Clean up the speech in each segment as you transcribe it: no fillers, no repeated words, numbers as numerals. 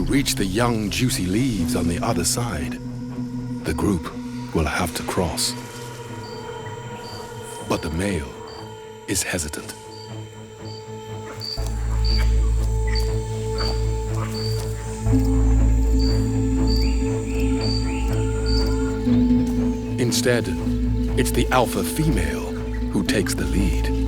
reach the young, juicy leaves on the other side, the group will have to cross. But the male is hesitant. Instead, it's the alpha female who takes the lead.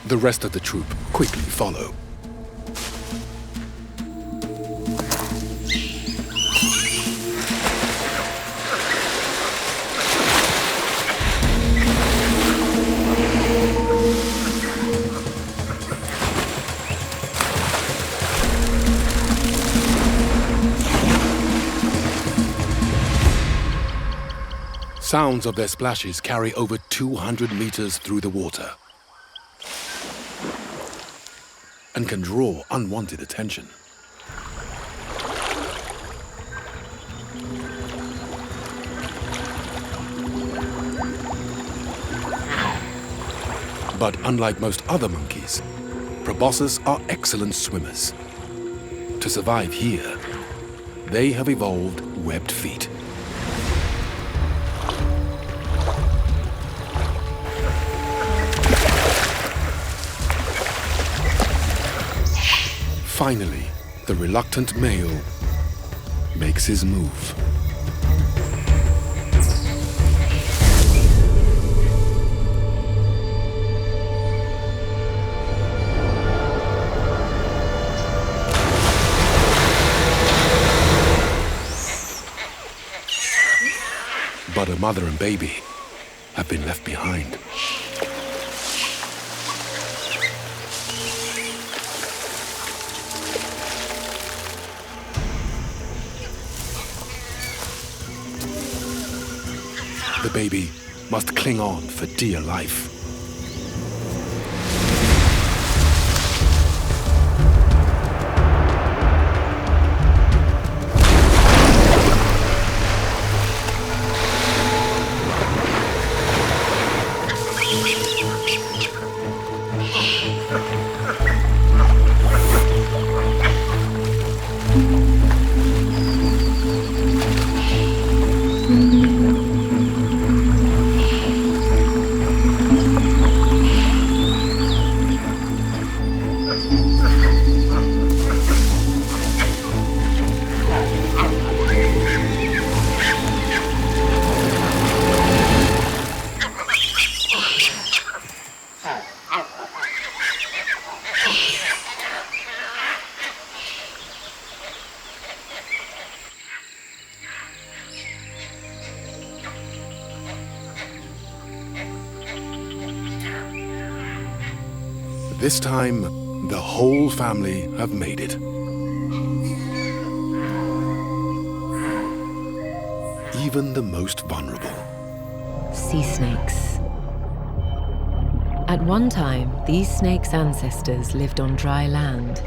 The rest of the troop quickly follow. Sounds of their splashes carry over 200 meters through the water and can draw unwanted attention. But unlike most other monkeys, proboscis are excellent swimmers. To survive here, they have evolved webbed feet. Finally, the reluctant male makes his move. But a mother and baby have been left behind. The baby must cling on for dear life. This time, the whole family have made it. Even the most vulnerable. Sea snakes. At one time, these snakes' ancestors lived on dry land.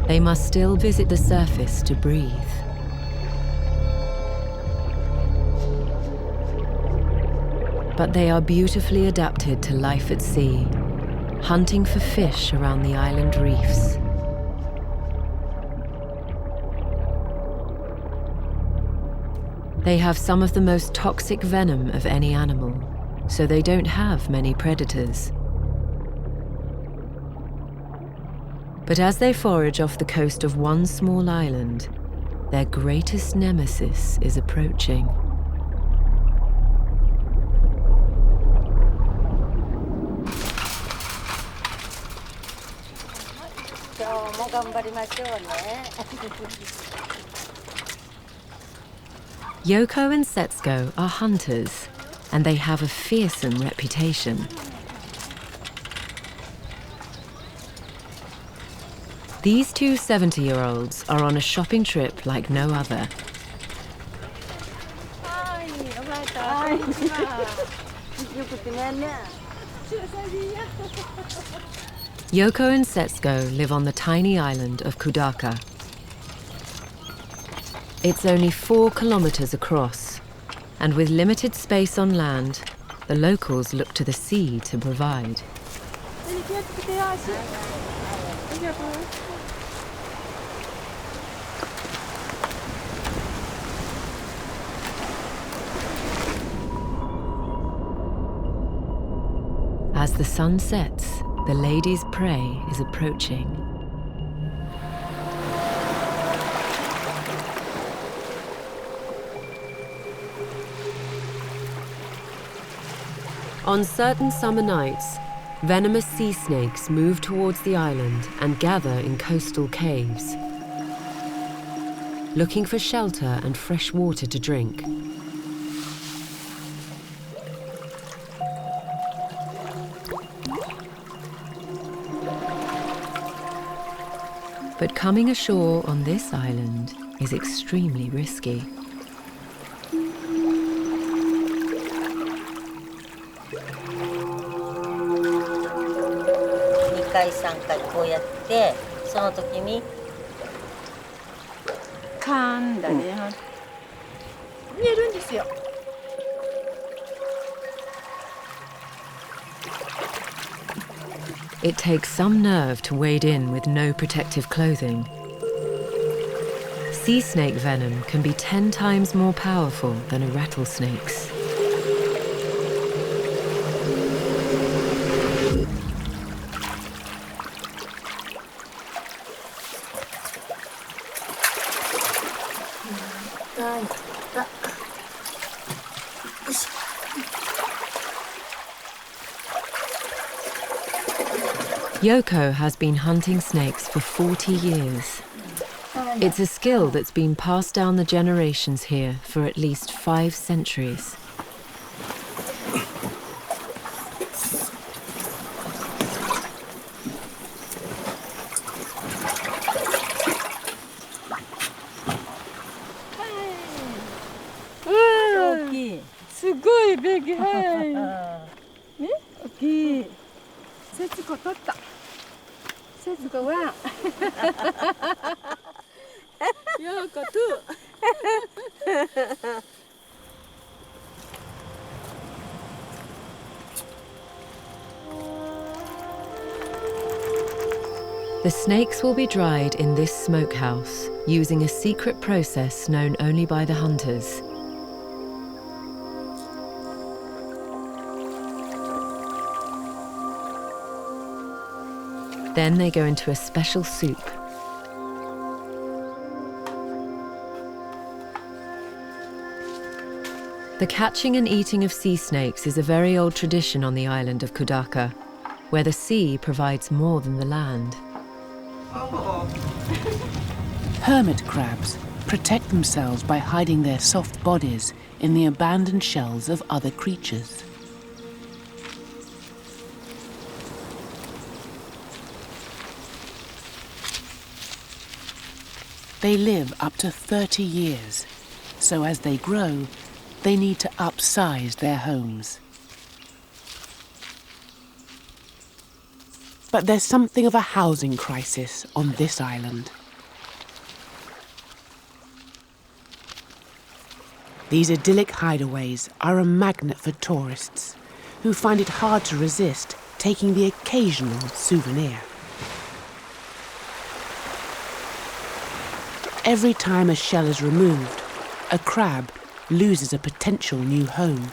They must still visit the surface to breathe. But they are beautifully adapted to life at sea, hunting for fish around the island reefs. They have some of the most toxic venom of any animal, so they don't have many predators. But as they forage off the coast of one small island, their greatest nemesis is approaching. Yoko and Setsuko are hunters, and they have a fearsome reputation. These two 70-year-olds are on a shopping trip like no other. Yoko and Setsuko live on the tiny island of Kudaka. It's only 4 kilometers across, and with limited space on land, the locals look to the sea to provide. As the sun sets, the lady's prey is approaching. On certain summer nights, venomous sea snakes move towards the island and gather in coastal caves, looking for shelter and fresh water to drink. But coming ashore on this island is extremely risky. It takes some nerve to wade in with no protective clothing. Sea snake venom can be 10 times more powerful than a rattlesnake's. Yoko has been hunting snakes for 40 years. It's a skill that's been passed down the generations here for at least 5 centuries. The snakes will be dried in this smokehouse using a secret process known only by the hunters. Then they go into a special soup. The catching and eating of sea snakes is a very old tradition on the island of Kudaka, where the sea provides more than the land. Hermit crabs protect themselves by hiding their soft bodies in the abandoned shells of other creatures. They live up to 30 years, so as they grow, they need to upsize their homes. But there's something of a housing crisis on this island. These idyllic hideaways are a magnet for tourists who find it hard to resist taking the occasional souvenir. Every time a shell is removed, a crab loses a potential new home.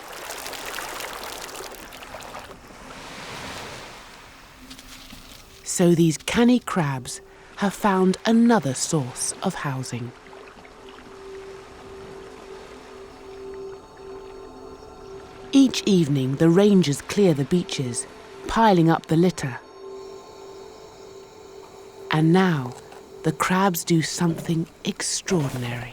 So these canny crabs have found another source of housing. Each evening, the rangers clear the beaches, piling up the litter. And now, the crabs do something extraordinary.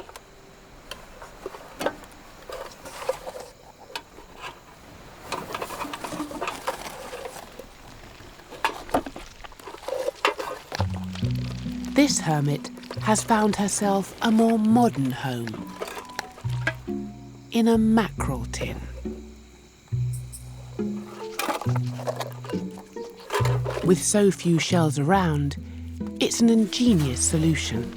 This hermit has found herself a more modern home in a mackerel tin. With so few shells around, it's an ingenious solution.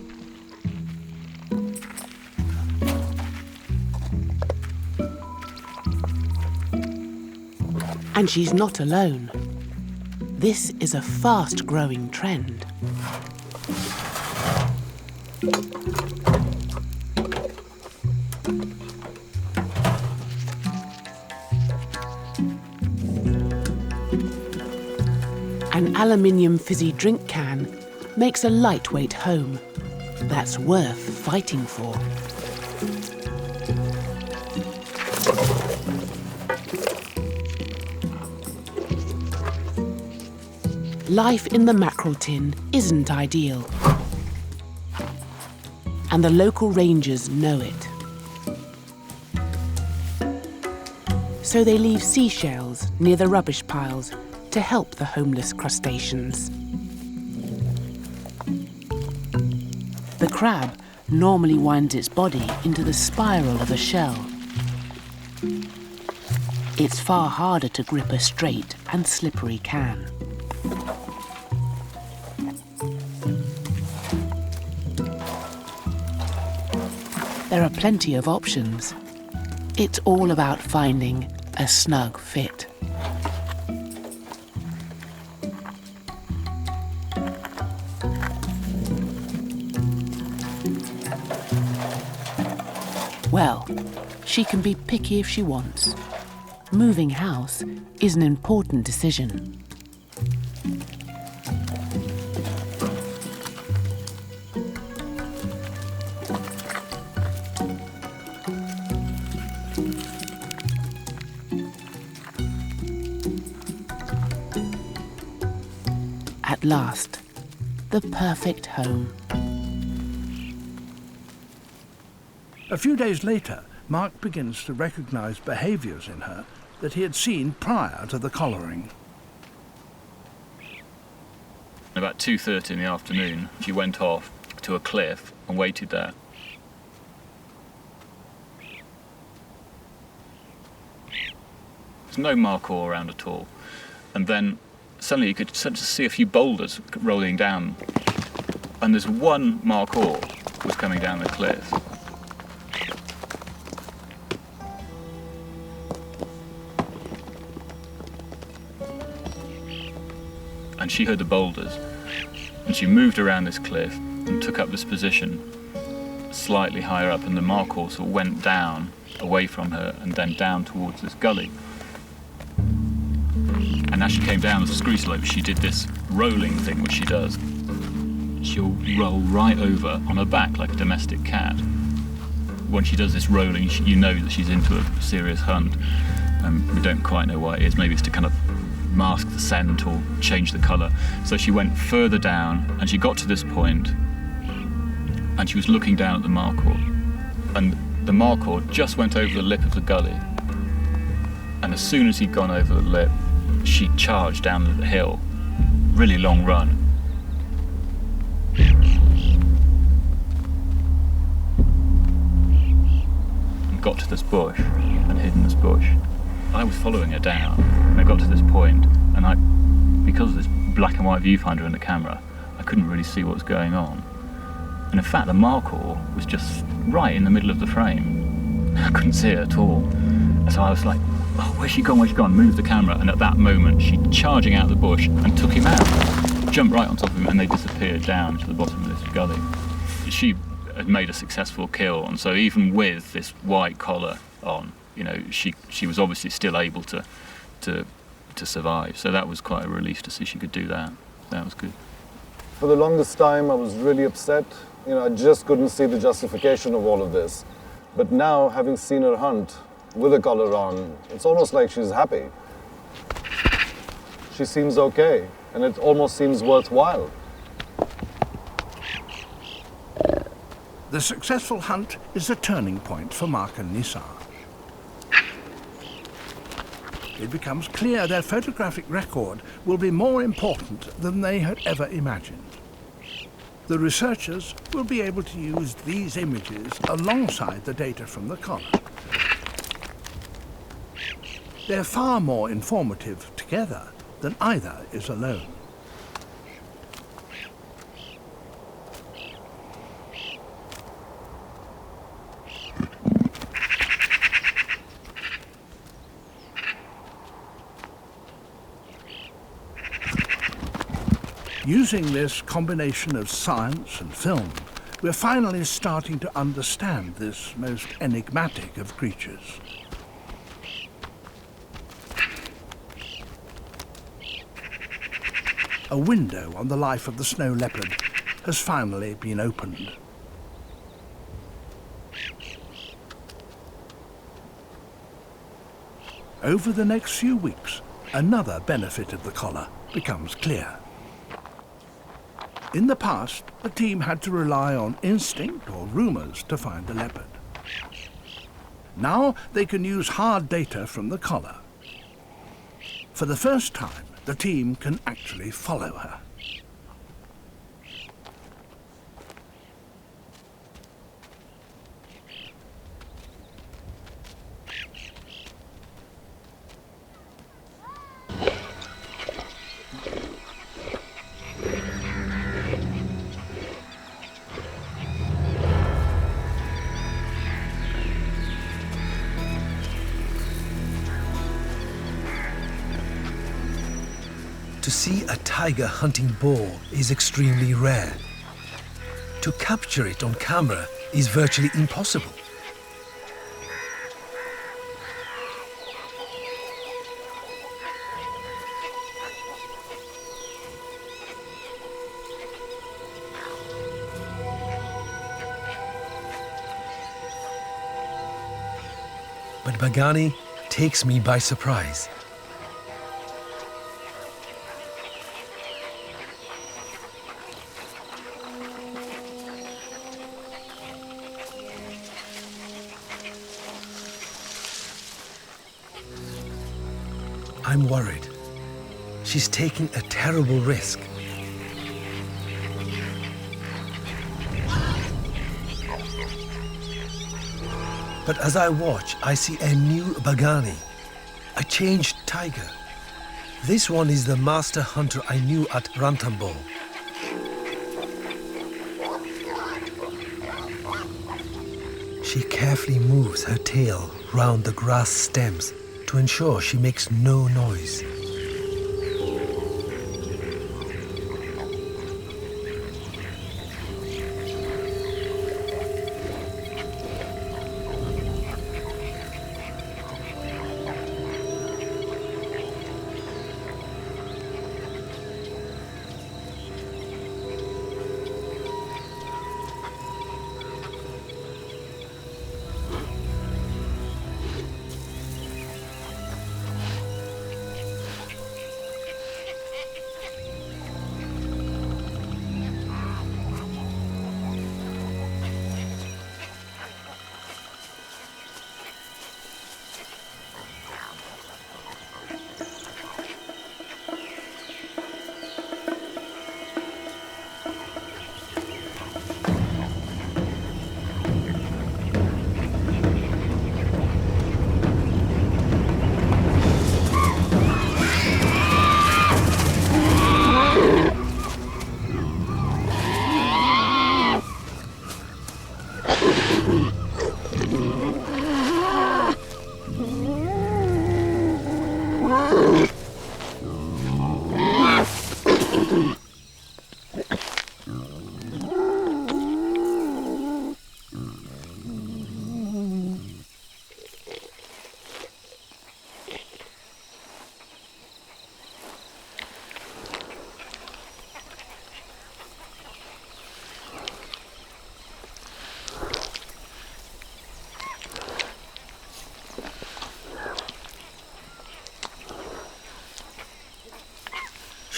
And she's not alone. This is a fast-growing trend. An aluminium fizzy drink can makes a lightweight home that's worth fighting for. Life in the mackerel tin isn't ideal, and the local rangers know it. So they leave seashells near the rubbish piles to help the homeless crustaceans. The crab normally winds its body into the spiral of a shell. It's far harder to grip a straight and slippery can. There are plenty of options. It's all about finding a snug fit. Well, she can be picky if she wants. Moving house is an important decision. At last, the perfect home. A few days later, Mark begins to recognise behaviours in her that he had seen prior to the collaring. About 2:30 in the afternoon, she went off to a cliff and waited there. There's no Maror around at all. And then suddenly you could see a few boulders rolling down. And there's one Maror was coming down the cliff. And she heard the boulders, and she moved around this cliff and took up this position slightly higher up, and the Maror sort of went down away from her and then down towards this gully. And as she came down the screw slope, she did this rolling thing which she does. She'll roll right over on her back like a domestic cat. When she does this rolling, you know that she's into a serious hunt. We don't quite know why it is. Maybe it's to kind of mask the scent or change the colour. So she went further down and she got to this point and she was looking down at the Maror. And the Maror just went over the lip of the gully. And as soon as he'd gone over the lip, she charged down the hill. Really long run. And got to this bush and hid in this bush. I was following her down, and I got to this point, and because of this black and white viewfinder in the camera, I couldn't really see what was going on. And in fact, the Maror was just right in the middle of the frame. I couldn't see it at all. So I was like, oh, where's she gone, where's she gone? Moved the camera, and at that moment, she charging out of the bush and took him out. Jumped right on top of him, and they disappeared down to the bottom of this gully. She had made a successful kill, and so even with this white collar on, you know, she was obviously still able to survive. So that was quite a relief to see she could do that. That was good. For the longest time, I was really upset. You know, I just couldn't see the justification of all of this. But now, having seen her hunt with a collar on, it's almost like she's happy. She seems okay, and it almost seems worthwhile. The successful hunt is a turning point for Mark and Nisa. It becomes clear their photographic record will be more important than they had ever imagined. The researchers will be able to use these images alongside the data from the collar. They're far more informative together than either is alone. Using this combination of science and film, we're finally starting to understand this most enigmatic of creatures. A window on the life of the snow leopard has finally been opened. Over the next few weeks, another benefit of the collar becomes clear. In the past, the team had to rely on instinct or rumours to find the leopard. Now they can use hard data from the collar. For the first time, the team can actually follow her. To see a tiger hunting boar is extremely rare. To capture it on camera is virtually impossible. But Bagani takes me by surprise. I'm worried. She's taking a terrible risk. But as I watch, I see a new Bagani, a changed tiger. This one is the master hunter I knew at Ranthambore. She carefully moves her tail round the grass stems to ensure she makes no noise.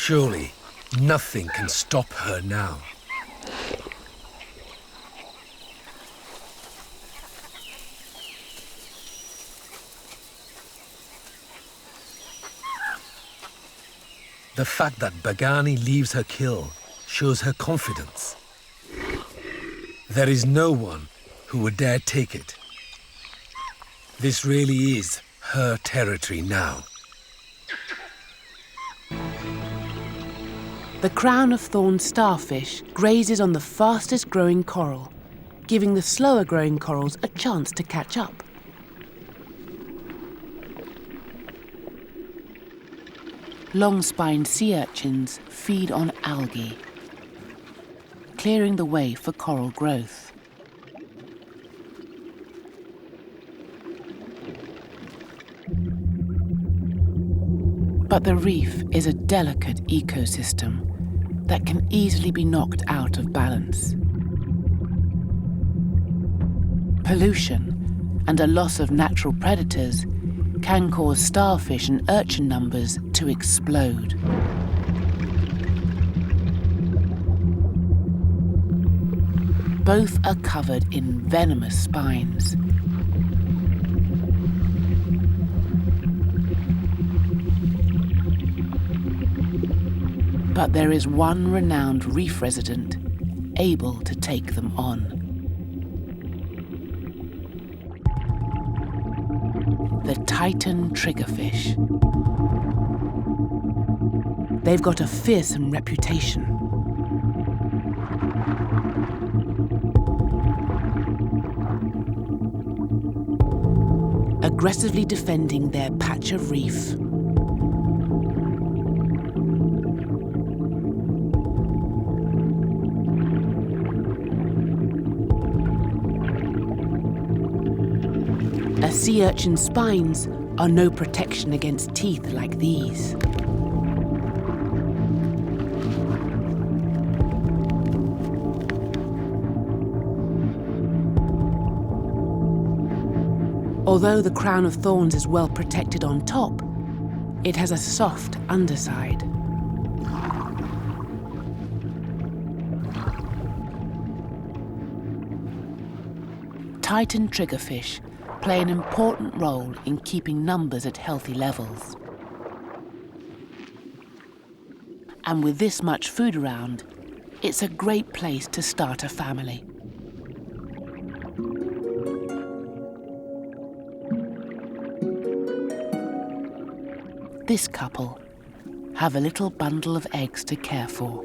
Surely, nothing can stop her now. The fact that Bagani leaves her kill shows her confidence. There is no one who would dare take it. This really is her territory now. The crown-of-thorns starfish grazes on the fastest-growing coral, giving the slower-growing corals a chance to catch up. Long-spined sea urchins feed on algae, clearing the way for coral growth. But the reef is a delicate ecosystem that can easily be knocked out of balance. Pollution and a loss of natural predators can cause starfish and urchin numbers to explode. Both are covered in venomous spines. But there is one renowned reef resident able to take them on. The Titan Triggerfish. They've got a fearsome reputation. Aggressively defending their patch of reef. A sea urchin's spines are no protection against teeth like these. Although the crown of thorns is well protected on top, it has a soft underside. Titan triggerfish play an important role in keeping numbers at healthy levels. And with this much food around, it's a great place to start a family. This couple have a little bundle of eggs to care for.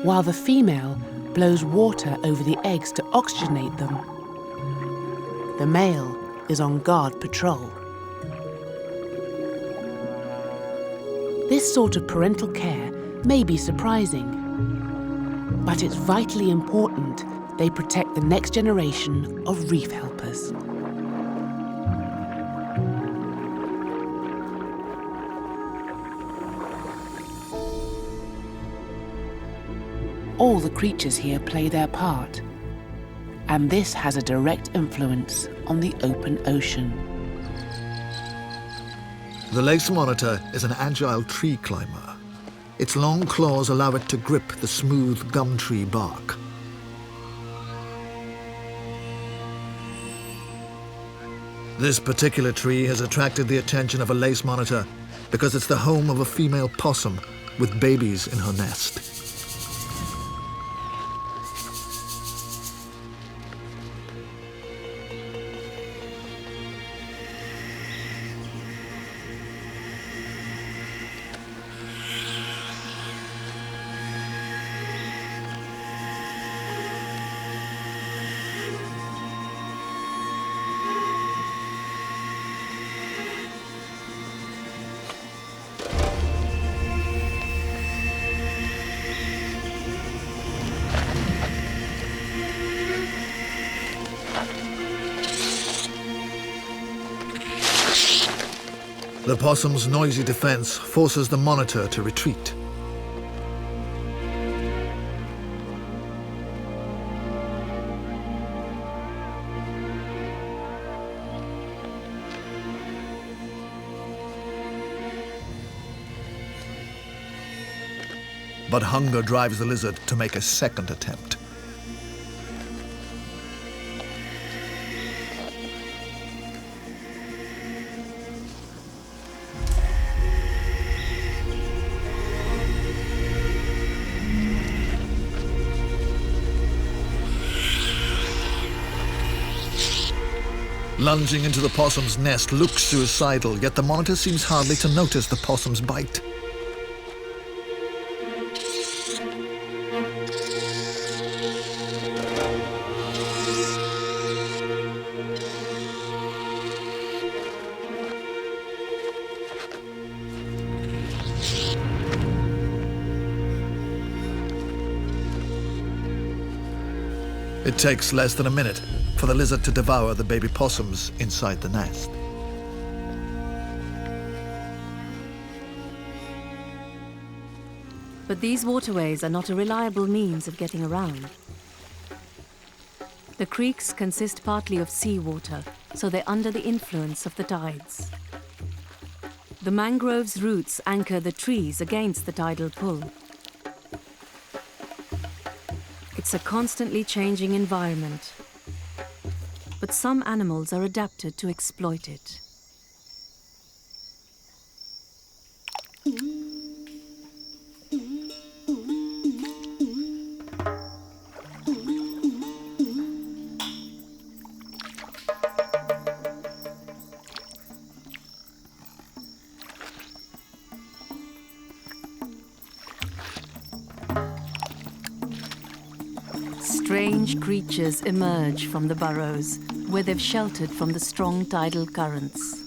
While the female blows water over the eggs to oxygenate them, the male is on guard patrol. This sort of parental care may be surprising, but it's vitally important they protect the next generation of reef helpers. All the creatures here play their part, and this has a direct influence on the open ocean. The lace monitor is an agile tree climber. Its long claws allow it to grip the smooth gum tree bark. This particular tree has attracted the attention of a lace monitor because it's the home of a female possum with babies in her nest. The possum's noisy defense forces the monitor to retreat. But hunger drives the lizard to make a second attempt. Lunging into the possum's nest looks suicidal, yet the monitor seems hardly to notice the possum's bite. It takes less than a minute for the lizard to devour the baby possums inside the nest. But these waterways are not a reliable means of getting around. The creeks consist partly of seawater, so they're under the influence of the tides. The mangrove's roots anchor the trees against the tidal pull. It's a constantly changing environment, but some animals are adapted to exploit it. Strange creatures emerge from the burrows, where they've sheltered from the strong tidal currents.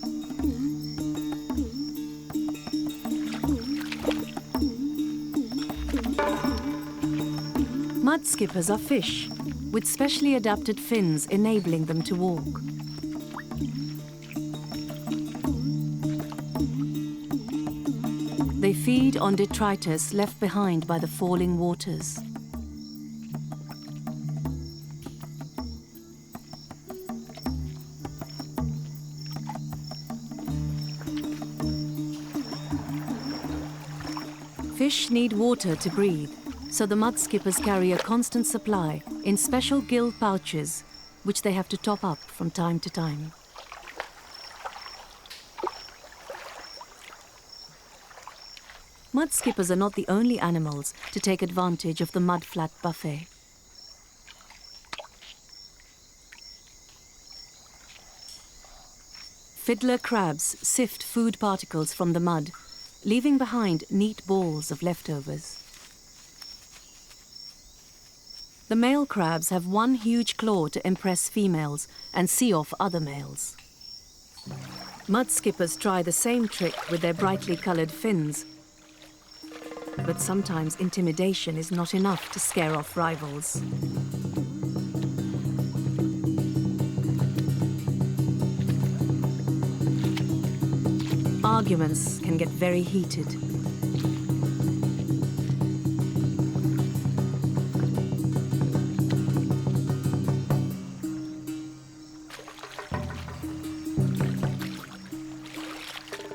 Mud skippers are fish, with specially adapted fins enabling them to walk. They feed on detritus left behind by the falling waters. Fish need water to breathe, so the mud skippers carry a constant supply in special gill pouches, which they have to top up from time to time. Mud skippers are not the only animals to take advantage of the mudflat buffet. Fiddler crabs sift food particles from the mud, leaving behind neat balls of leftovers. The male crabs have one huge claw to impress females and see off other males. Mud skippers try the same trick with their brightly colored fins, but sometimes intimidation is not enough to scare off rivals. Arguments can get very heated.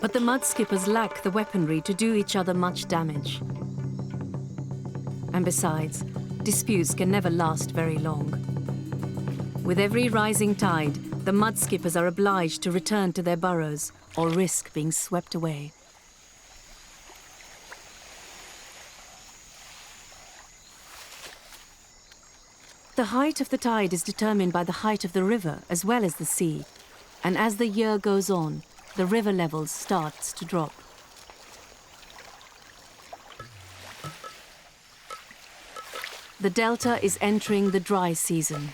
But the mud skippers lack the weaponry to do each other much damage. And besides, disputes can never last very long. With every rising tide, the mud skippers are obliged to return to their burrows or risk being swept away. The height of the tide is determined by the height of the river as well as the sea, and as the year goes on, the river level starts to drop. The delta is entering the dry season.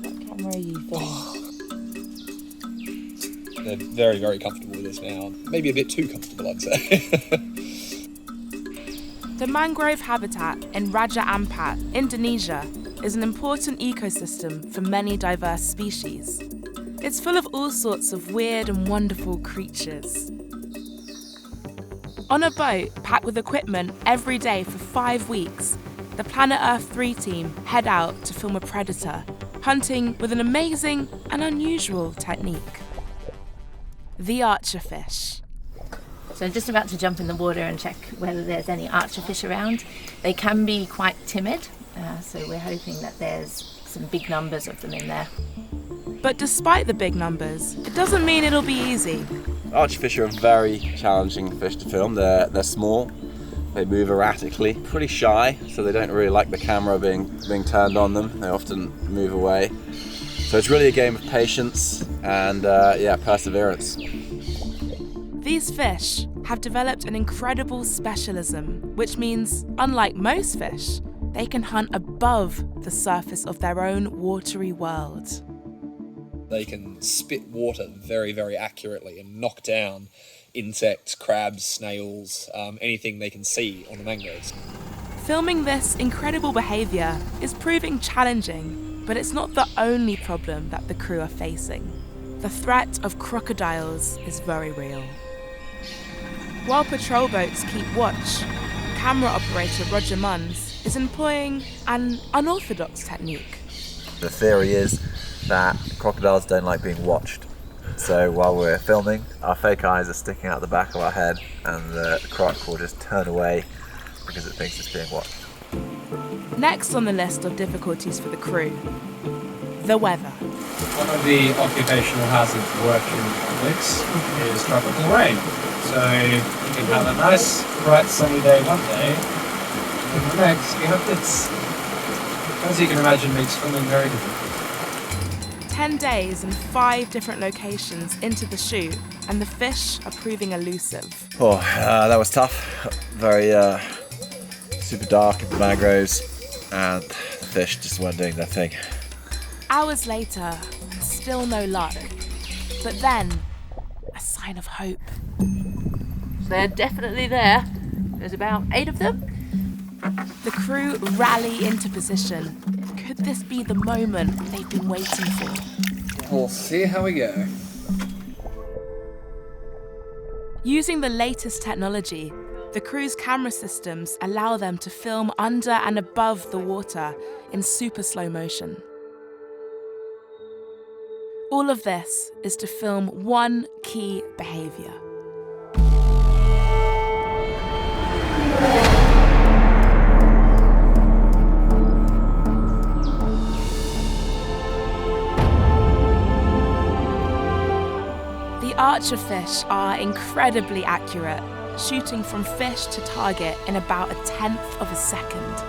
What camera are you filming? They're very, very comfortable with this now. Maybe a bit too comfortable, I'd say. The mangrove habitat in Raja Ampat, Indonesia, is an important ecosystem for many diverse species. It's full of all sorts of weird and wonderful creatures. On a boat packed with equipment every day for 5 weeks, the Planet Earth 3 team head out to film a predator, hunting with an amazing and unusual technique. The archerfish. So I'm just about to jump in the water and check whether there's any archerfish around. They can be quite timid, so we're hoping that there's some big numbers of them in there. But despite the big numbers, it doesn't mean it'll be easy. Archerfish are a very challenging fish to film. They're small, They move erratically, pretty shy, so they don't really like the camera being turned on them. They often move away. So it's really a game of patience and perseverance. These fish have developed an incredible specialism, which means, unlike most fish, they can hunt above the surface of their own watery world. They can spit water very, very accurately and knock down insects, crabs, snails, anything they can see on the mangroves. Filming this incredible behaviour is proving challenging, but it's not the only problem that the crew are facing. The threat of crocodiles is very real. While patrol boats keep watch, camera operator Roger Munns is employing an unorthodox technique. The theory is that crocodiles don't like being watched. So while we're filming, our fake eyes are sticking out the back of our head and the croc will just turn away because it thinks it's being watched. Next on the list of difficulties for the crew, the weather. One of the occupational hazards of working in tropics is tropical rain. So you can have a nice, bright, sunny day one day, and the next you have this. As you can imagine, makes filming very difficult. 10 days and 5 different locations into the shoot, and the fish are proving elusive. That was tough. Very super dark in the mangroves, and the fish just weren't doing their thing. Hours later, still no luck. But then, a sign of hope. They're definitely there. There's about 8 of them. The crew rally into position. Could this be the moment they've been waiting for? We'll see how we go. Using the latest technology, the crew's camera systems allow them to film under and above the water in super slow motion. All of this is to film one key behaviour. The archer fish are incredibly accurate, shooting from fish to target in about 1/10 of a second.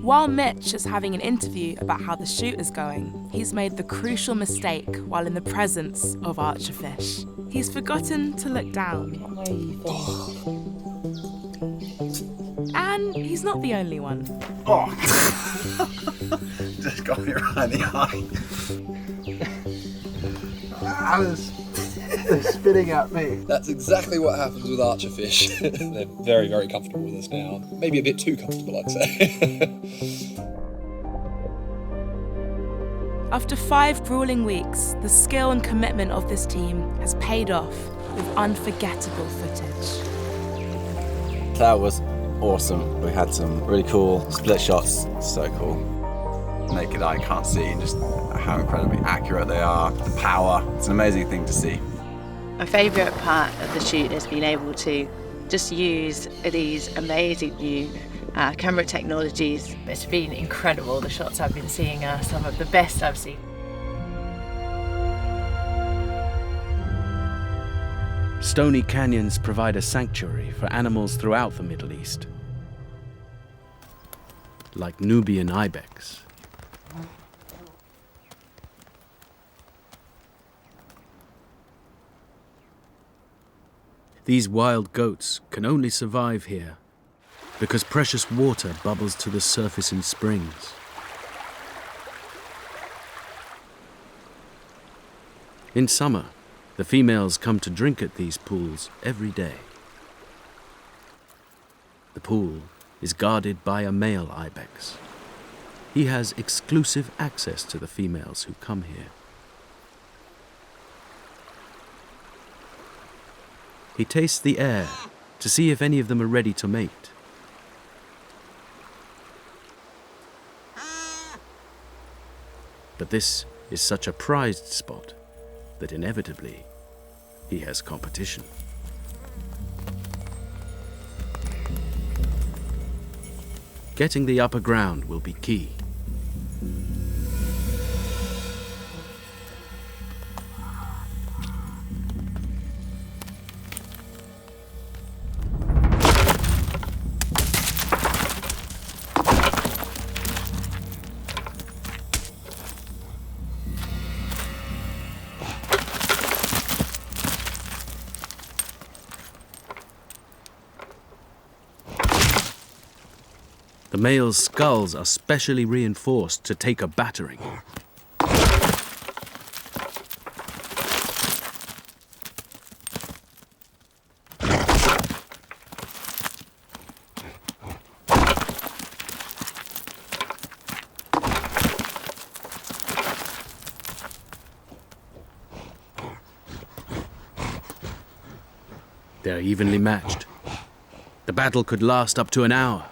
While Mitch is having an interview about how the shoot is going, he's made the crucial mistake while in the presence of archer fish. He's forgotten to look down. And he's not the only one. Just got me right in the eye. They're spitting at me. That's exactly what happens with archer fish. They're very, very comfortable with us now. Maybe a bit too comfortable, I'd say. After 5 grueling weeks, the skill and commitment of this team has paid off with unforgettable footage. That was awesome. We had some really cool split shots. So cool. Naked eye can't see just how incredibly accurate they are, the power. It's an amazing thing to see. My favourite part of the shoot has been able to just use these amazing new camera technologies. It's been incredible. The shots I've been seeing are some of the best I've seen. Stony canyons provide a sanctuary for animals throughout the Middle East, like Nubian Ibex. These wild goats can only survive here because precious water bubbles to the surface in springs. In summer, the females come to drink at these pools every day. The pool is guarded by a male ibex. He has exclusive access to the females who come here. He tastes the air to see if any of them are ready to mate. But this is such a prized spot that inevitably he has competition. Getting the upper ground will be key. The male's skulls are specially reinforced to take a battering. They're evenly matched. The battle could last up to an hour.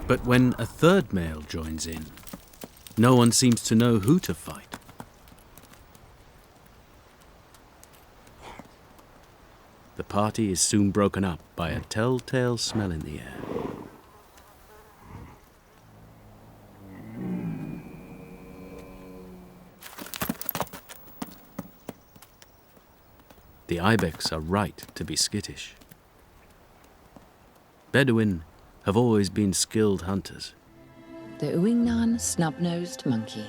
But when a third male joins in, no one seems to know who to fight. The party is soon broken up by a telltale smell in the air. The ibex are right to be skittish. Bedouin have always been skilled hunters. The Uan Snubnosed Monkey.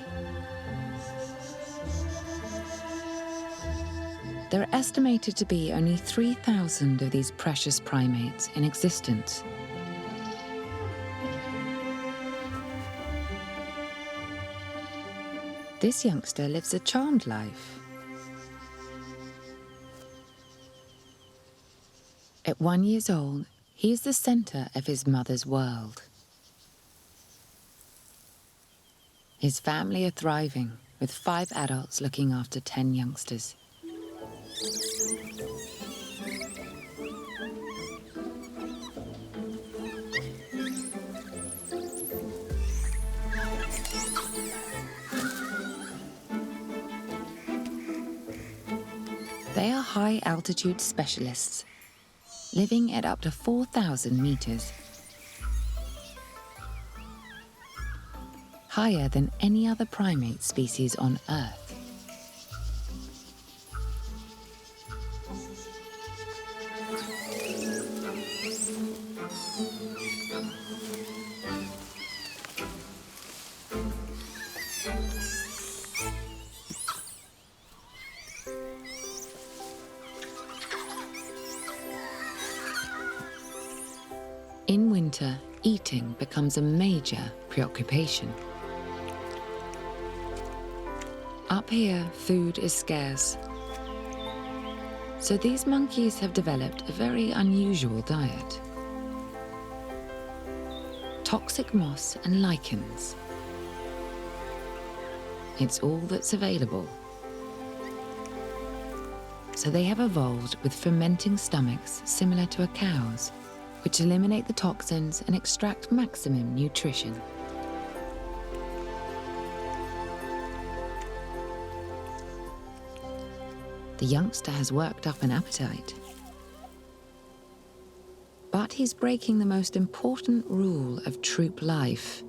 There are estimated to be only 3,000 of these precious primates in existence. This youngster lives a charmed life. At 1 year old, he is the center of his mother's world. His family are thriving, with 5 adults looking after 10 youngsters. They are high-altitude specialists, living at up to 4,000 meters. Higher than any other primate species on Earth. In winter, eating becomes a major preoccupation. Up here, food is scarce. So these monkeys have developed a very unusual diet. Toxic moss and lichens. It's all that's available. So they have evolved with fermenting stomachs similar to a cow's, which eliminate the toxins and extract maximum nutrition. The youngster has worked up an appetite. But he's breaking the most important rule of troop life.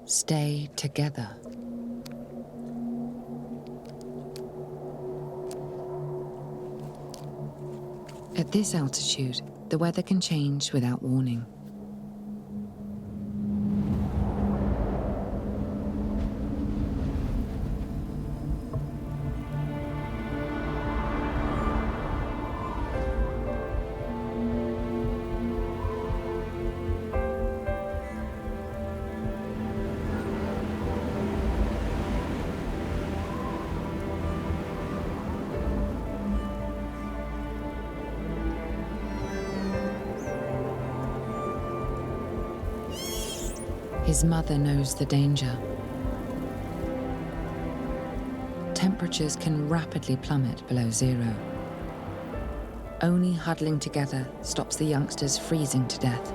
Stay together. At this altitude, the weather can change without warning. His mother knows the danger. Temperatures can rapidly plummet below zero. Only huddling together stops the youngsters freezing to death.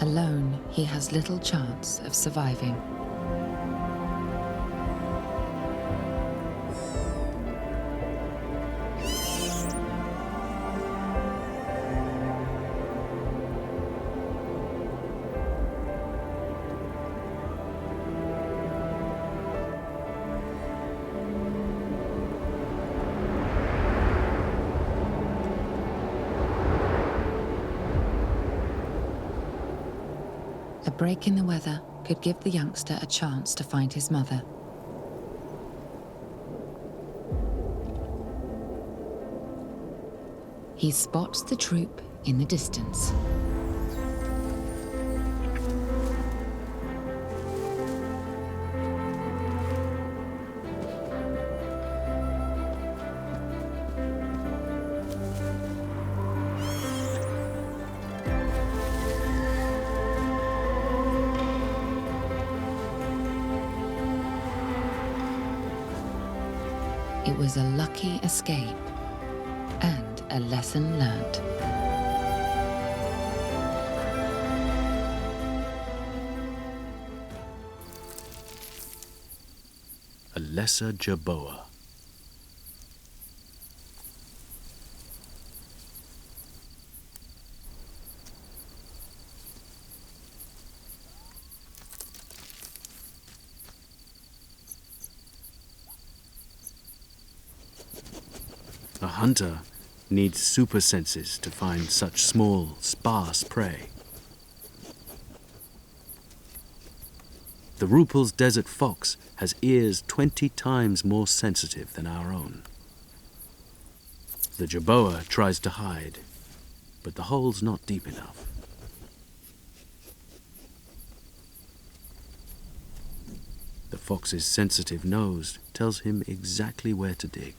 Alone, he has little chance of surviving. the break in the weather could give the youngster a chance to find his mother. He spots the troop in the distance. It was a lucky escape and a lesson learned. A lesser jerboa. A hunter needs super senses to find such small, sparse prey. The Rupel's desert fox has ears 20 times more sensitive than our own. The jerboa tries to hide, but the hole's not deep enough. The fox's sensitive nose tells him exactly where to dig.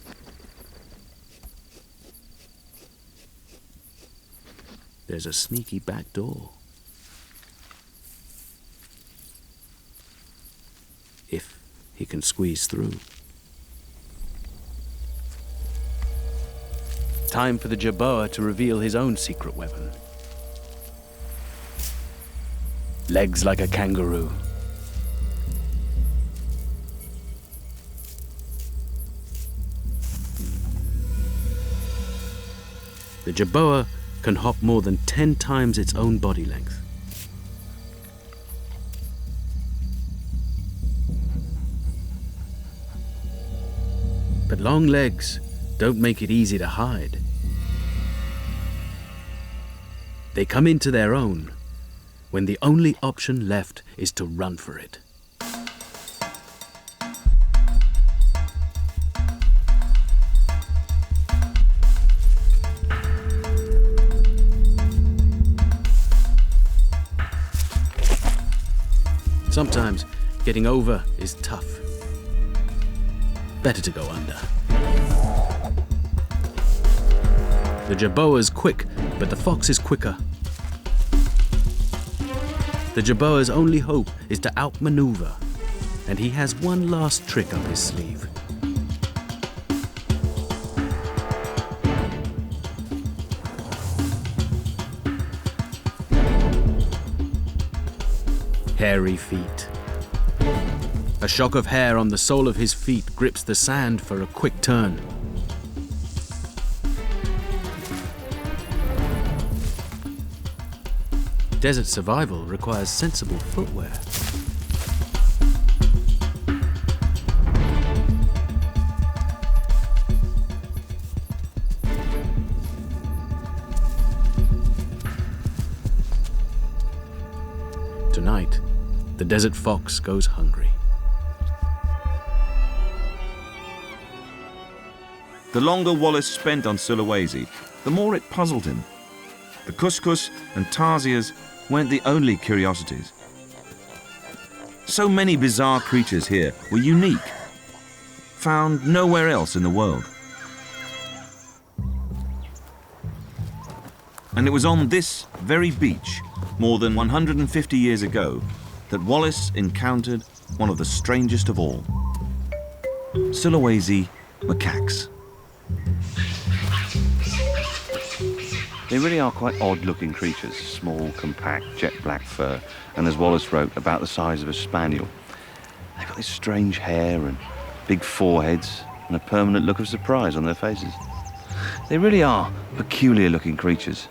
There's a sneaky back door. If he can squeeze through. Time for the jerboa to reveal his own secret weapon. Legs like a kangaroo. The jerboa can hop more than 10 times its own body length. But long legs don't make it easy to hide. They come into their own when the only option left is to run for it. Sometimes getting over is tough. Better to go under. The jerboa's quick, but the fox is quicker. The jerboa's only hope is to outmaneuver, and he has one last trick up his sleeve. Hairy feet. A shock of hair on the sole of his feet grips the sand for a quick turn. Desert survival requires sensible footwear. Tonight, the desert fox goes hungry. The longer Wallace spent on Sulawesi, the more it puzzled him. The couscous and tarsiers weren't the only curiosities. So many bizarre creatures here were unique, found nowhere else in the world. And it was on this very beach, more than 150 years ago, that Wallace encountered one of the strangest of all. Sulawesi macaques. They really are quite odd-looking creatures, small, compact, jet black fur, and as Wallace wrote, about the size of a spaniel. They've got this strange hair and big foreheads and a permanent look of surprise on their faces. They really are peculiar-looking creatures.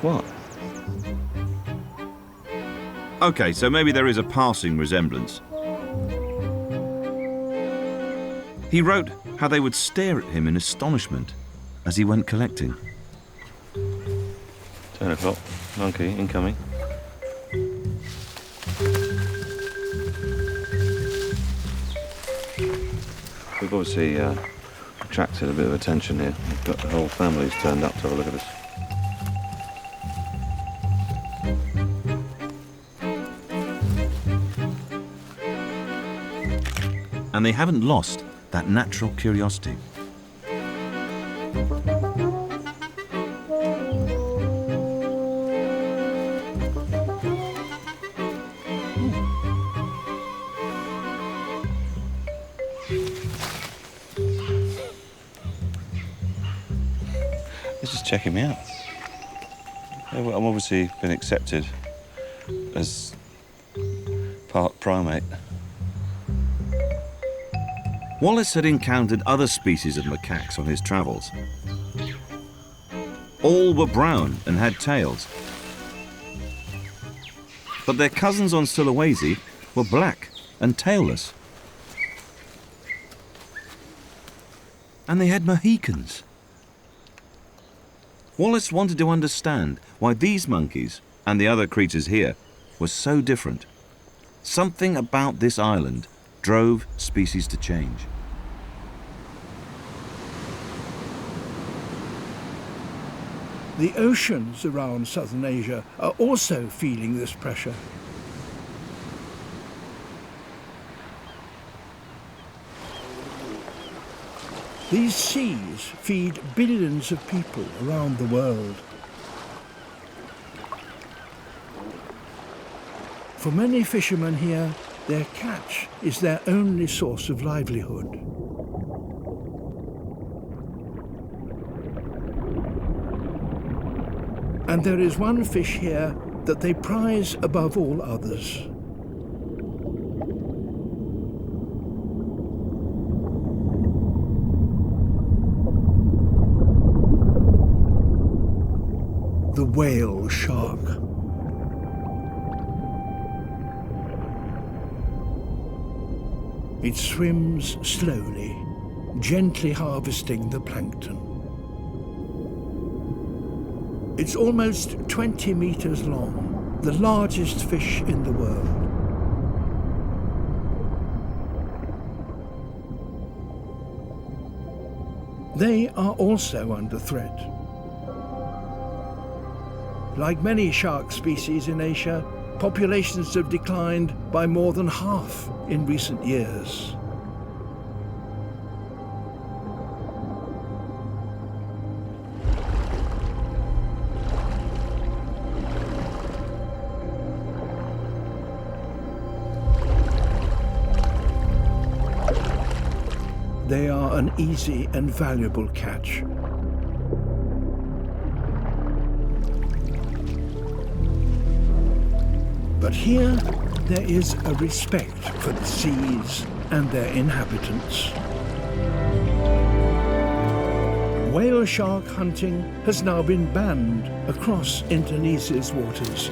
What? Okay, so maybe there is a passing resemblance. He wrote how they would stare at him in astonishment as he went collecting. 10 o'clock. Monkey incoming. We've obviously attracted a bit of attention here. We've got the whole family's turned up to have a look at us. And they haven't lost that natural curiosity. Let's just check him out. I'm obviously been accepted as part primate. Wallace had encountered other species of macaques on his travels. All were brown and had tails. But their cousins on Sulawesi were black and tailless. And they had Mohicans. Wallace wanted to understand why these monkeys and the other creatures here were so different. Something about this island drove species to change. The oceans around southern Asia are also feeling this pressure. These seas feed billions of people around the world. For many fishermen here, their catch is their only source of livelihood. And there is one fish here that they prize above all others. The whale shark. It swims slowly, gently harvesting the plankton. It's almost 20 meters long, the largest fish in the world. They are also under threat. Like many shark species in Asia, populations have declined by more than half in recent years. They are an easy and valuable catch. But here, there is a respect for the seas and their inhabitants. Whale shark hunting has now been banned across Indonesia's waters.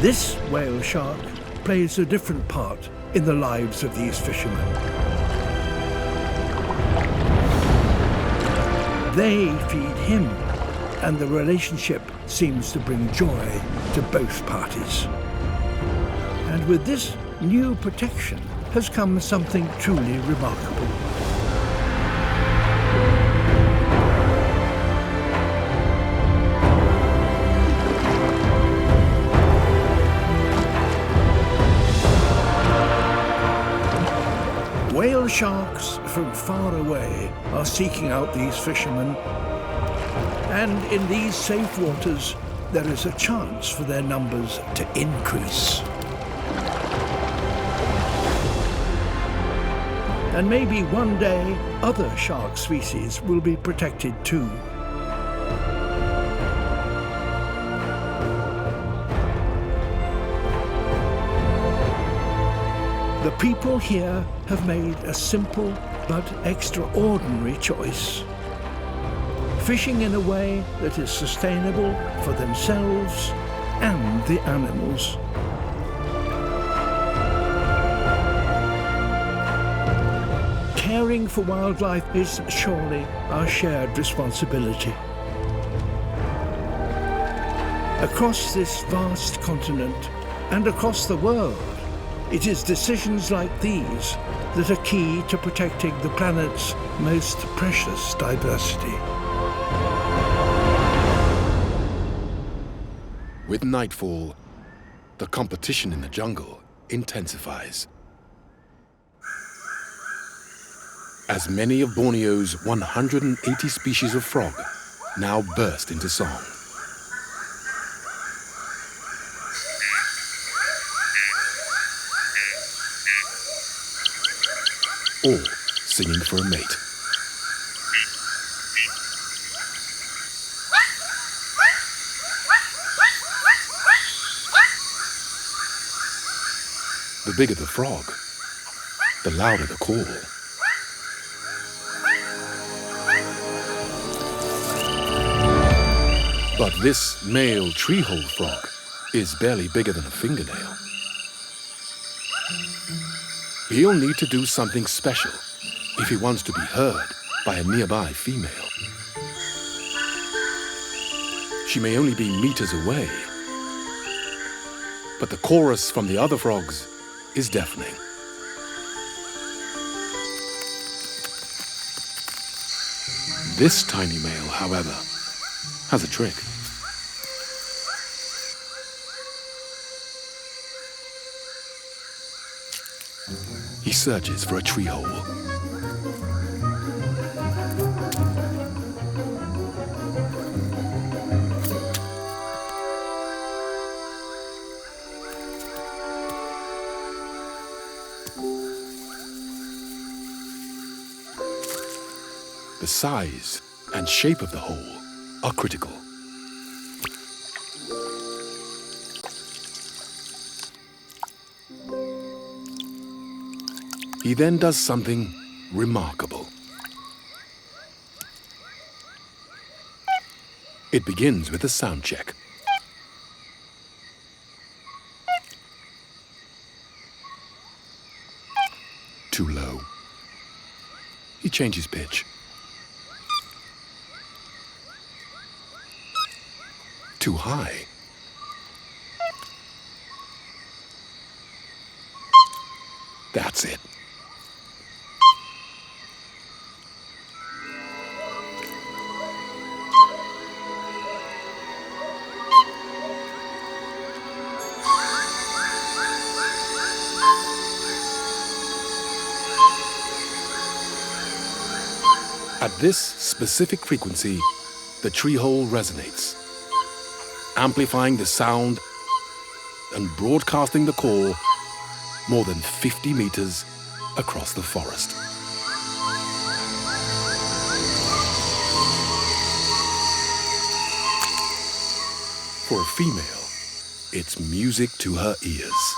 This whale shark plays a different part in the lives of these fishermen. They feed him, and the relationship seems to bring joy to both parties. And with this new protection has come something truly remarkable. Whale sharks from far away are seeking out these fishermen, and in these safe waters, there is a chance for their numbers to increase. And maybe one day, other shark species will be protected too. The people here have made a simple but extraordinary choice. Fishing in a way that is sustainable for themselves and the animals. caring for wildlife is surely our shared responsibility. Across this vast continent and across the world, it is decisions like these that are key to protecting the planet's most precious diversity. With nightfall, the competition in the jungle intensifies. As many of Borneo's 180 species of frog now burst into song. All singing for a mate. The bigger the frog, the louder the call. But this male treehole frog is barely bigger than a fingernail. He'll need to do something special if he wants to be heard by a nearby female. She may only be meters away, but the chorus from the other frogs is deafening. This tiny male, however, has a trick. He searches for a tree hole. The size and shape of the hole are critical. He then does something remarkable. It begins with a sound check. Too low. He changes pitch. Too high. That's it. At this specific frequency, the tree hole resonates, amplifying the sound and broadcasting the call more than 50 meters across the forest. For a female, it's music to her ears.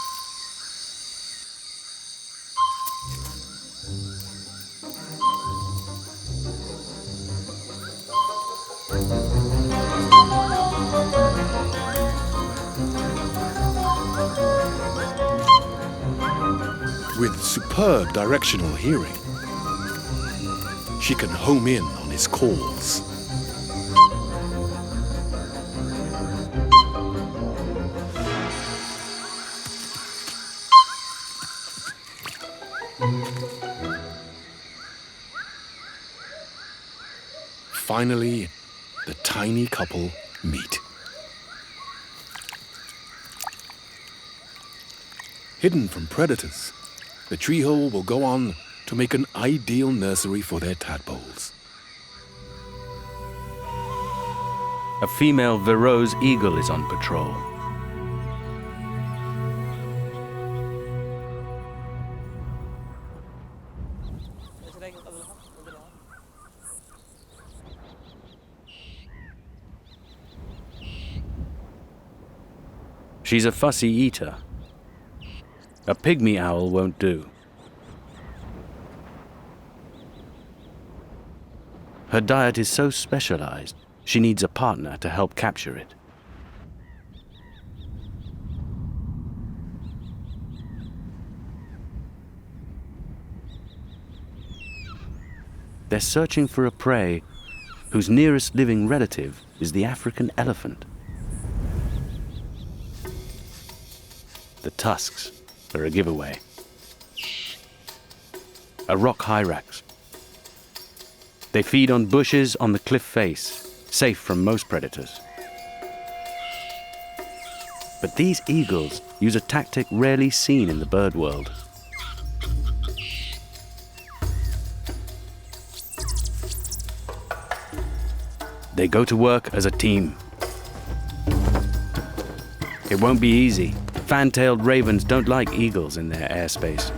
With superb directional hearing, she can home in on his calls. Finally, the tiny couple meet. Hidden from predators, the tree hole will go on to make an ideal nursery for their tadpoles. A female Verreaux's eagle is on patrol. She's a fussy eater. A pygmy owl won't do. Her diet is so specialized, she needs a partner to help capture it. They're searching for a prey whose nearest living relative is the African elephant. The tusks are a giveaway. A rock hyrax. They feed on bushes on the cliff face, safe from most predators. But these eagles use a tactic rarely seen in the bird world. They go to work as a team. It won't be easy. Fan-tailed ravens don't like eagles in their airspace.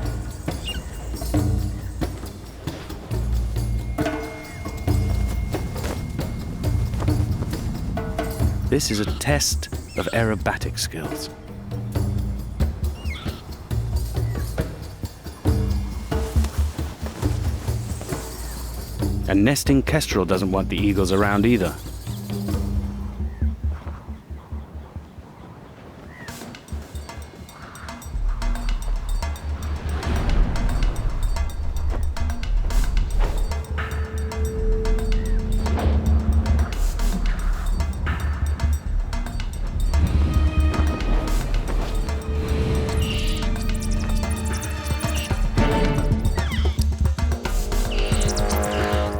This is a test of aerobatic skills. And nesting kestrel doesn't want the eagles around either.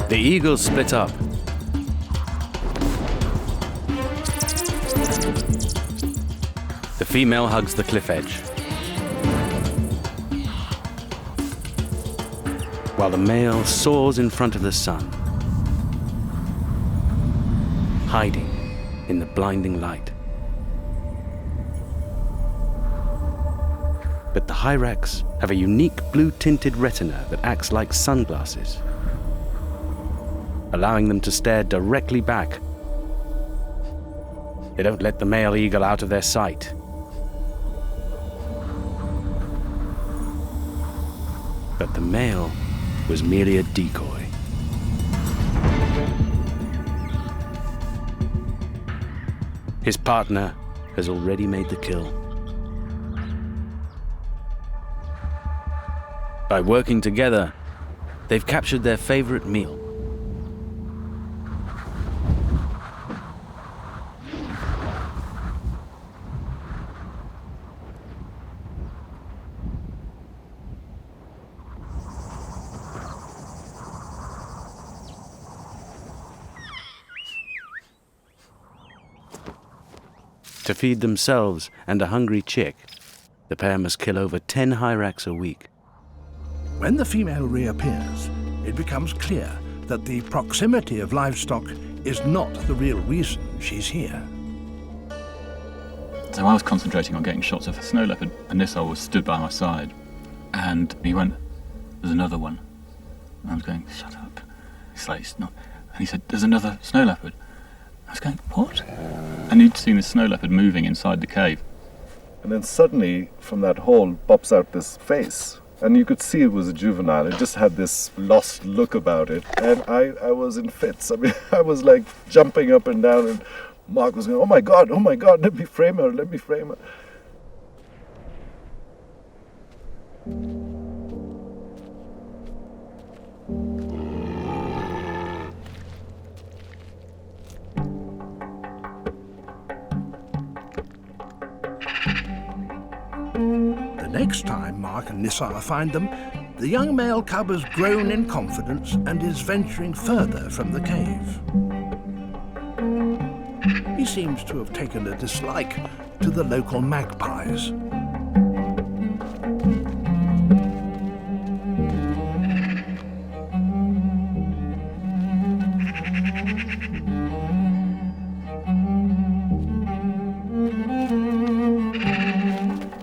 The eagles split up. The female hugs the cliff edge, while the male soars in front of the sun, hiding in the blinding light. But the hyrax have a unique blue-tinted retina that acts like sunglasses, allowing them to stare directly back. They don't let the male eagle out of their sight. But the male was merely a decoy. His partner has already made the kill. By working together, they've captured their favorite meal. To feed themselves and a hungry chick, the pair must kill over 10 hyrax a week. When the female reappears, it becomes clear that the proximity of livestock is not the real reason she's here. So I was concentrating on getting shots of a snow leopard, and this owl was stood by my side, and he went, "There's another one." And I was going, "Shut up." He's like, "It's not." And he said, "There's another snow leopard." I was going, "What?" And he'd seen this snow leopard moving inside the cave. And then suddenly, from that hole, pops out this face. And you could see it was a juvenile. It just had this lost look about it. And I was in fits. I mean, I was like jumping up and down, and Mark was going, oh my God, let me frame her, let me frame her. The next time Mark and Nisar find them, the young male cub has grown in confidence and is venturing further from the cave. He seems to have taken a dislike to the local magpies.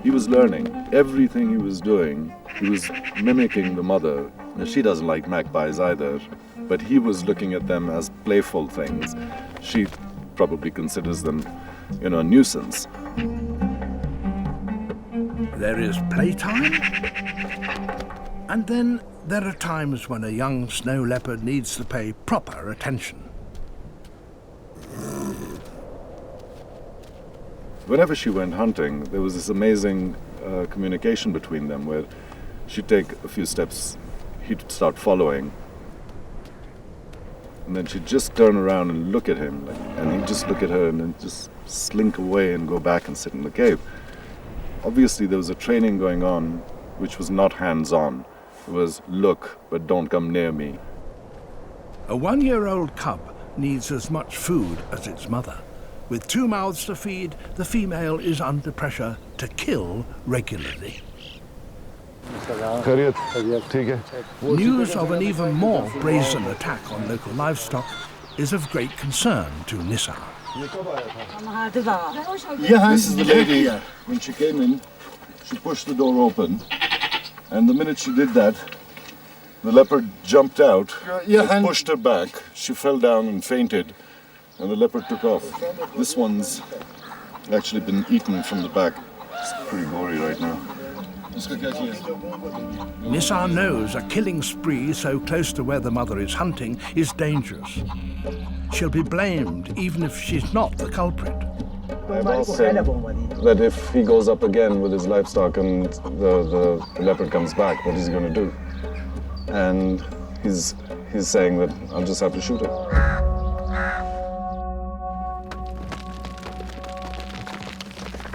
He was learning. Everything he was doing, he was mimicking the mother. Now, she doesn't like magpies either, but he was looking at them as playful things. She probably considers them, a nuisance. There is playtime, and then there are times when a young snow leopard needs to pay proper attention. Whenever she went hunting, there was this amazing communication between them where she'd take a few steps, he'd start following. And then she'd just turn around and look at him, and he'd just look at her and then just slink away and go back and sit in the cave. Obviously, there was a training going on which was not hands-on. It was, look, but don't come near me. A 1-year-old cub needs as much food as its mother. With 2 mouths to feed, the female is under pressure to kill regularly. News of an even more brazen attack on local livestock is of great concern to Nissa. This is the lady. When she came in, she pushed the door open, and the minute she did that, the leopard jumped out, and pushed her back. She fell down and fainted, and the leopard took off. This one's actually been eaten from the back. It's pretty gory right now. Nissa knows a killing spree so close to where the mother is hunting is dangerous. She'll be blamed even if she's not the culprit. I've asked him that if he goes up again with his livestock and the leopard comes back, what is he going to do? And he's saying that I'll just have to shoot it.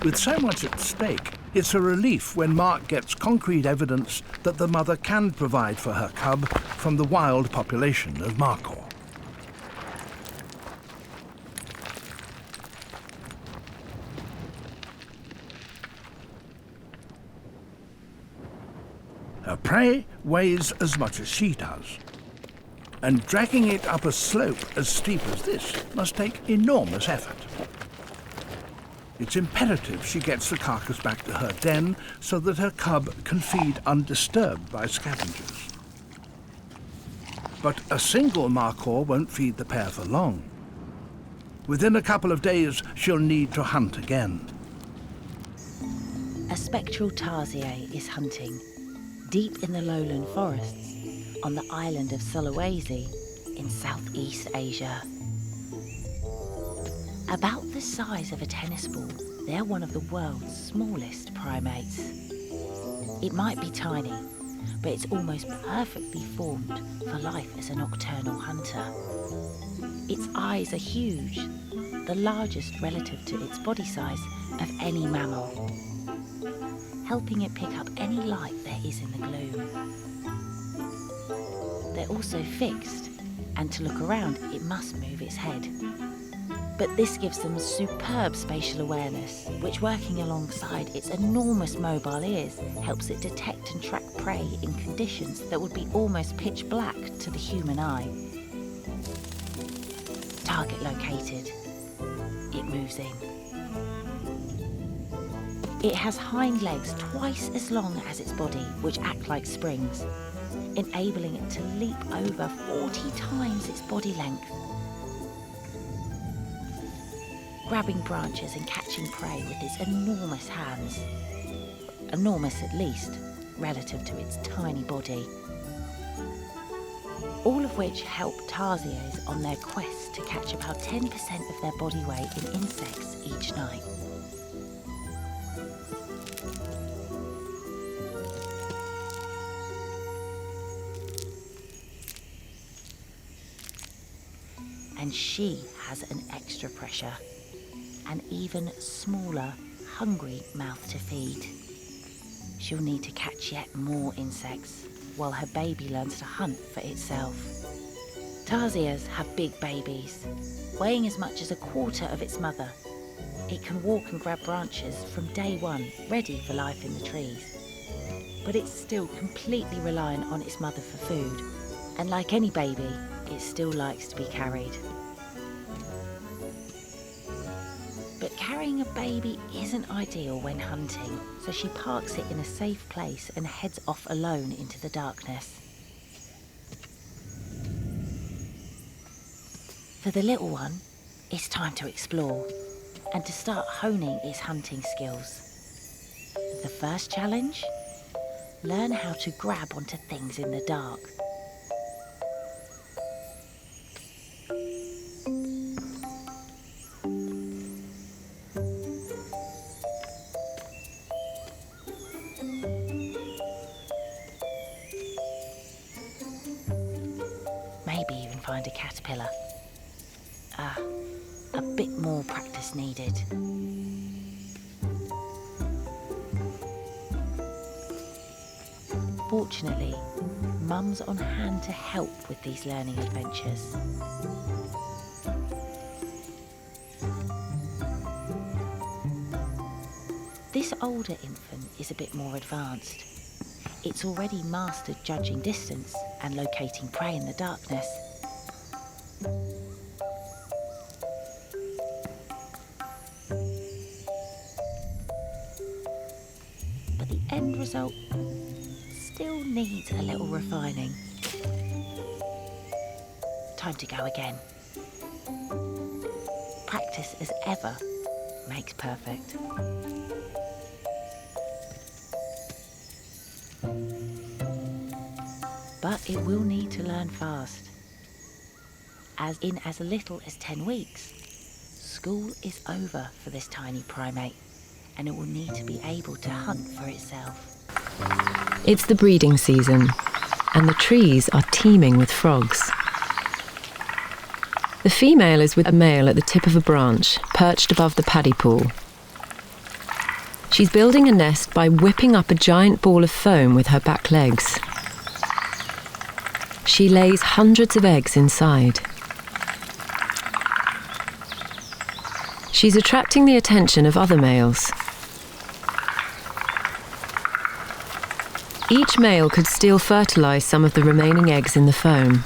With so much at stake, it's a relief when Mark gets concrete evidence that the mother can provide for her cub from the wild population of Mackerel. Her prey weighs as much as she does, and dragging it up a slope as steep as this must take enormous effort. It's imperative she gets the carcass back to her den so that her cub can feed undisturbed by scavengers. But a single Maror won't feed the pair for long. Within a couple of days, she'll need to hunt again. A spectral tarsier is hunting deep in the lowland forests on the island of Sulawesi in Southeast Asia. About the size of a tennis ball, they're one of the world's smallest primates. It might be tiny, but it's almost perfectly formed for life as a nocturnal hunter. Its eyes are huge, the largest relative to its body size of any mammal, helping it pick up any light there is in the gloom. They're also fixed, and to look around, it must move its head. But this gives them superb spatial awareness, which, working alongside its enormous mobile ears, helps it detect and track prey in conditions that would be almost pitch black to the human eye. Target located. It moves in. It has hind legs twice as long as its body, which act like springs, enabling it to leap over 40 times its body length. Grabbing branches and catching prey with its enormous hands. Enormous at least, relative to its tiny body. All of which help tarsiers on their quest to catch about 10% of their body weight in insects each night. And she has an extra pressure. An even smaller, hungry mouth to feed. She'll need to catch yet more insects while her baby learns to hunt for itself. Tarsiers have big babies, weighing as much as a quarter of its mother. It can walk and grab branches from day one, ready for life in the trees. But it's still completely reliant on its mother for food, and like any baby, it still likes to be carried. But carrying a baby isn't ideal when hunting, so she parks it in a safe place and heads off alone into the darkness. For the little one, it's time to explore and to start honing its hunting skills. The first challenge? Learn how to grab onto things in the dark. find a caterpillar. A bit more practice needed. Fortunately, Mum's on hand to help with these learning adventures. This older infant is a bit more advanced. It's already mastered judging distance and locating prey in the darkness. But the end result still needs a little refining. Time to go again. Practice as ever makes perfect. But it will need to learn fast. As in as little as 10 weeks, school is over for this tiny primate, and it will need to be able to hunt for itself. It's the breeding season, and the trees are teeming with frogs. The female is with a male at the tip of a branch, perched above the paddy pool. She's building a nest by whipping up a giant ball of foam with her back legs. She lays hundreds of eggs inside. She's attracting the attention of other males. Each male could still fertilise some of the remaining eggs in the foam.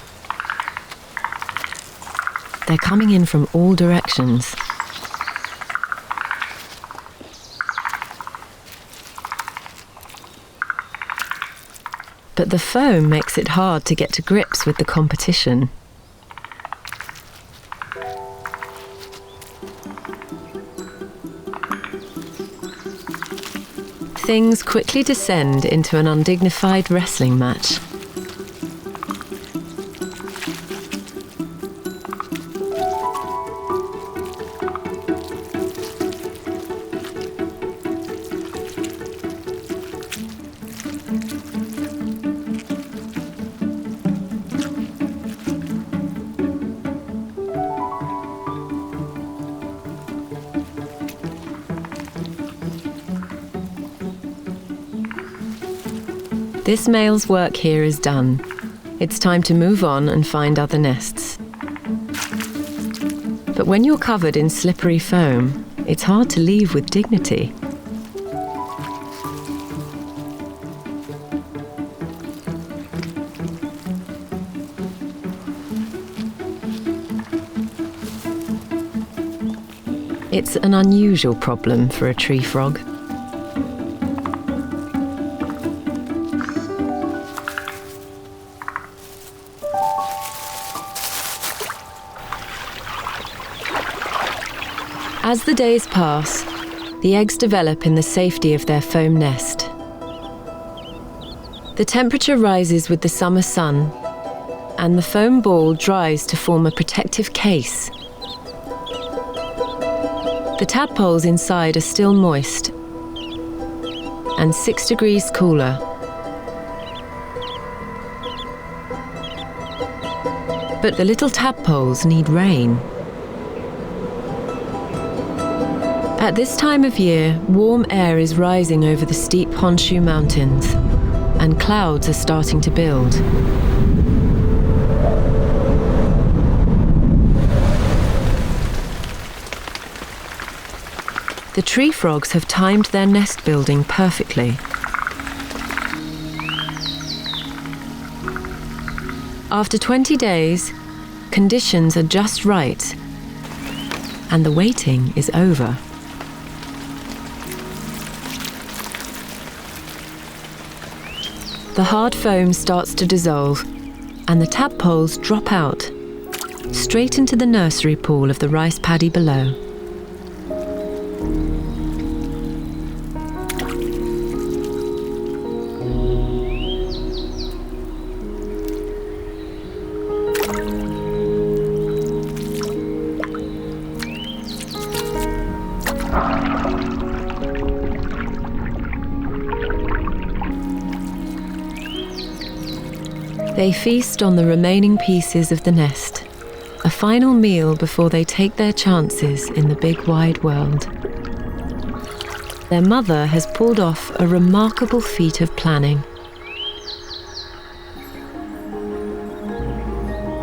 They're coming in from all directions. But the foam makes it hard to get to grips with the competition. Things quickly descend into an undignified wrestling match. This male's work here is done. It's time to move on and find other nests. But when you're covered in slippery foam, it's hard to leave with dignity. It's an unusual problem for a tree frog. As the days pass, the eggs develop in the safety of their foam nest. The temperature rises with the summer sun, and the foam ball dries to form a protective case. The tadpoles inside are still moist and 6 degrees cooler. But the little tadpoles need rain. At this time of year, warm air is rising over the steep Honshu Mountains, and clouds are starting to build. The tree frogs have timed their nest building perfectly. After 20 days, conditions are just right, and the waiting is over. The hard foam starts to dissolve, and the tadpoles drop out, straight into the nursery pool of the rice paddy below. They feast on the remaining pieces of the nest. A final meal before they take their chances in the big wide world. Their mother has pulled off a remarkable feat of planning.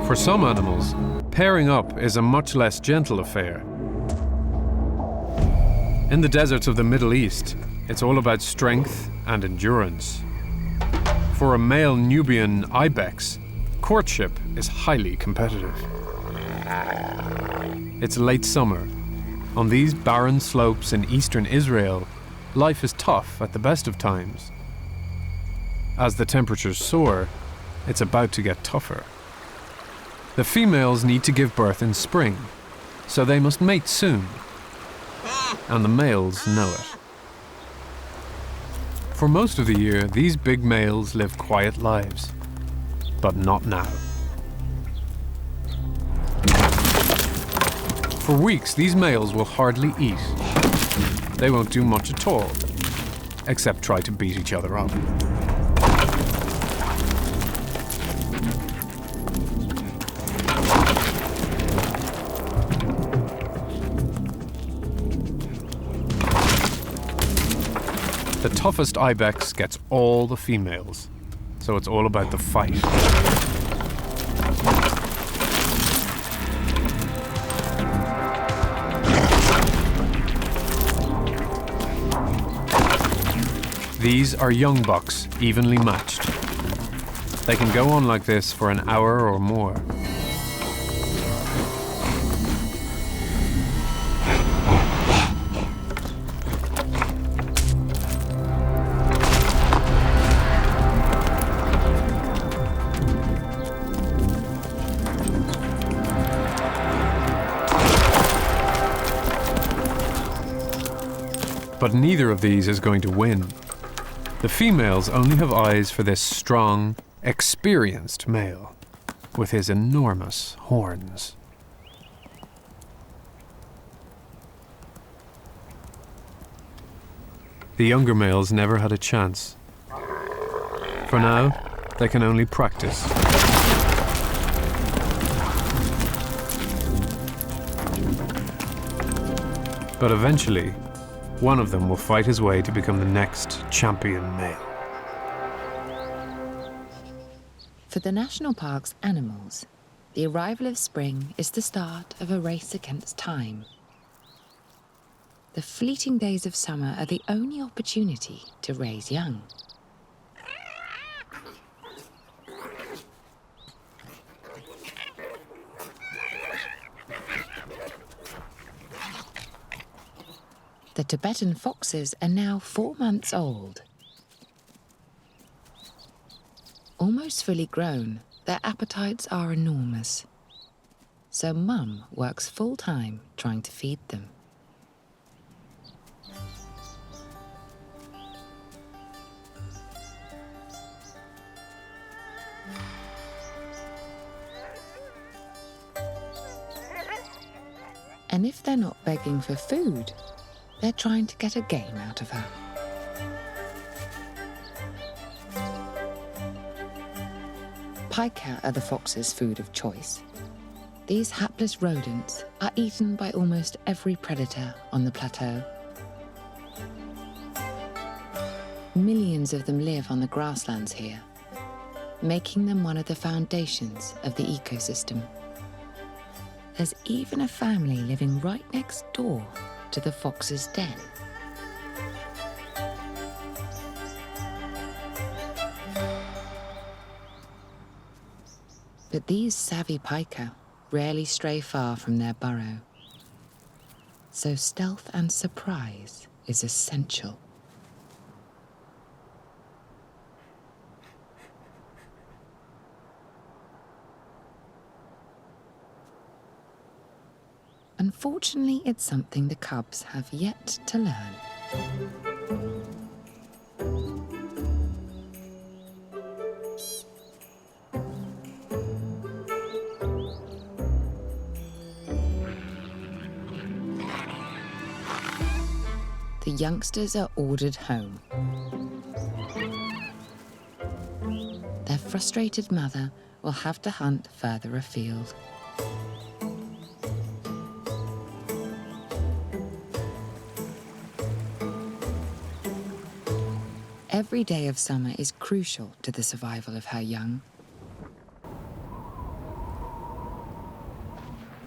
For some animals, pairing up is a much less gentle affair. In the deserts of the Middle East, it's all about strength and endurance. For a male Nubian Ibex, courtship is highly competitive. It's late summer. On these barren slopes in eastern Israel, life is tough at the best of times. As the temperatures soar, it's about to get tougher. The females need to give birth in spring, so they must mate soon. And the males know it. For most of the year, these big males live quiet lives, but not now. For weeks, these males will hardly eat. They won't do much at all, except try to beat each other up. The toughest ibex gets all the females, so it's all about the fight. These are young bucks, evenly matched. They can go on like this for an hour or more. But neither of these is going to win. The females only have eyes for this strong, experienced male with his enormous horns. The younger males never had a chance. For now, they can only practice. But eventually, one of them will fight his way to become the next champion male. For the national park's animals, the arrival of spring is the start of a race against time. The fleeting days of summer are the only opportunity to raise young. The Tibetan foxes are now 4 months old. Almost fully grown, their appetites are enormous. So Mum works full-time trying to feed them. And if they're not begging for food, they're trying to get a game out of her. Pika are the fox's food of choice. These hapless rodents are eaten by almost every predator on the plateau. Millions of them live on the grasslands here, making them one of the foundations of the ecosystem. There's even a family living right next door to the fox's den. But these savvy pika rarely stray far from their burrow, so stealth and surprise is essential. Unfortunately, it's something the cubs have yet to learn. The youngsters are ordered home. Their frustrated mother will have to hunt further afield. Every day of summer is crucial to the survival of her young.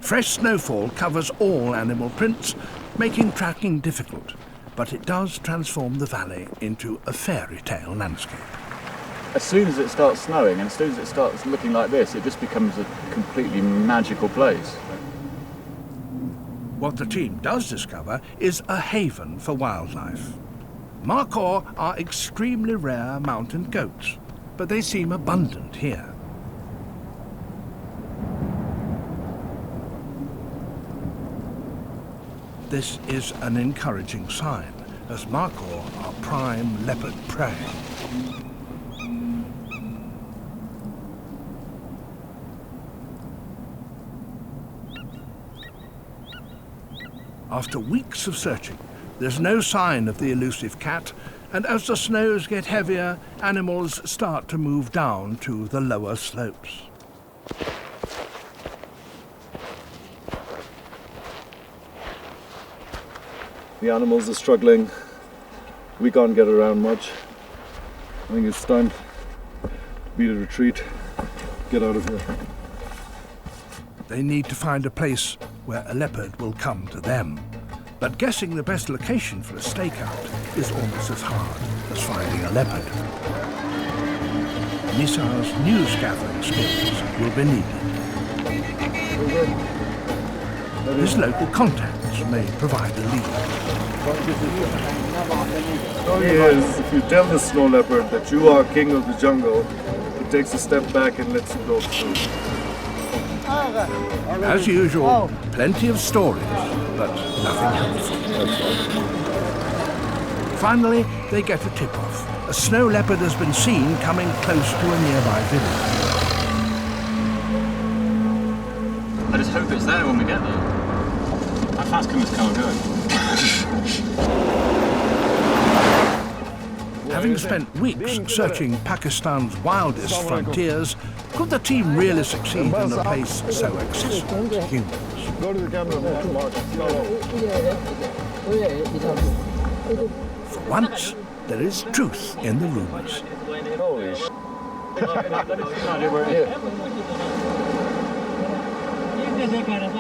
Fresh snowfall covers all animal prints, making tracking difficult, but it does transform the valley into a fairy tale landscape. As soon as it starts snowing and as soon as it starts looking like this, it just becomes a completely magical place. What the team does discover is a haven for wildlife. Maror are extremely rare mountain goats, but they seem abundant here. This is an encouraging sign, as Maror are prime leopard prey. After weeks of searching, there's no sign of the elusive cat, and as the snows get heavier, animals start to move down to the lower slopes. The animals are struggling. We can't get around much. I think it's time to beat a retreat. Get out of here. They need to find a place where a leopard will come to them. But guessing the best location for a stakeout is almost as hard as finding a leopard. Nisar's news-gathering skills will be needed. His local contacts may provide a lead. Story is, if you tell the snow leopard that you are king of the jungle, it takes a step back and lets you go through. As usual, plenty of stories, but nothing helpful. Finally, they get a tip-off. A snow leopard has been seen coming close to a nearby village. I just hope it's there when we get there. How fast can this car go? Having spent weeks searching Pakistan's wildest frontiers, could the team really succeed in a place so accessible to humans? Go to the camera, Mark. For once, there is truth in the rumours. Holy sh**.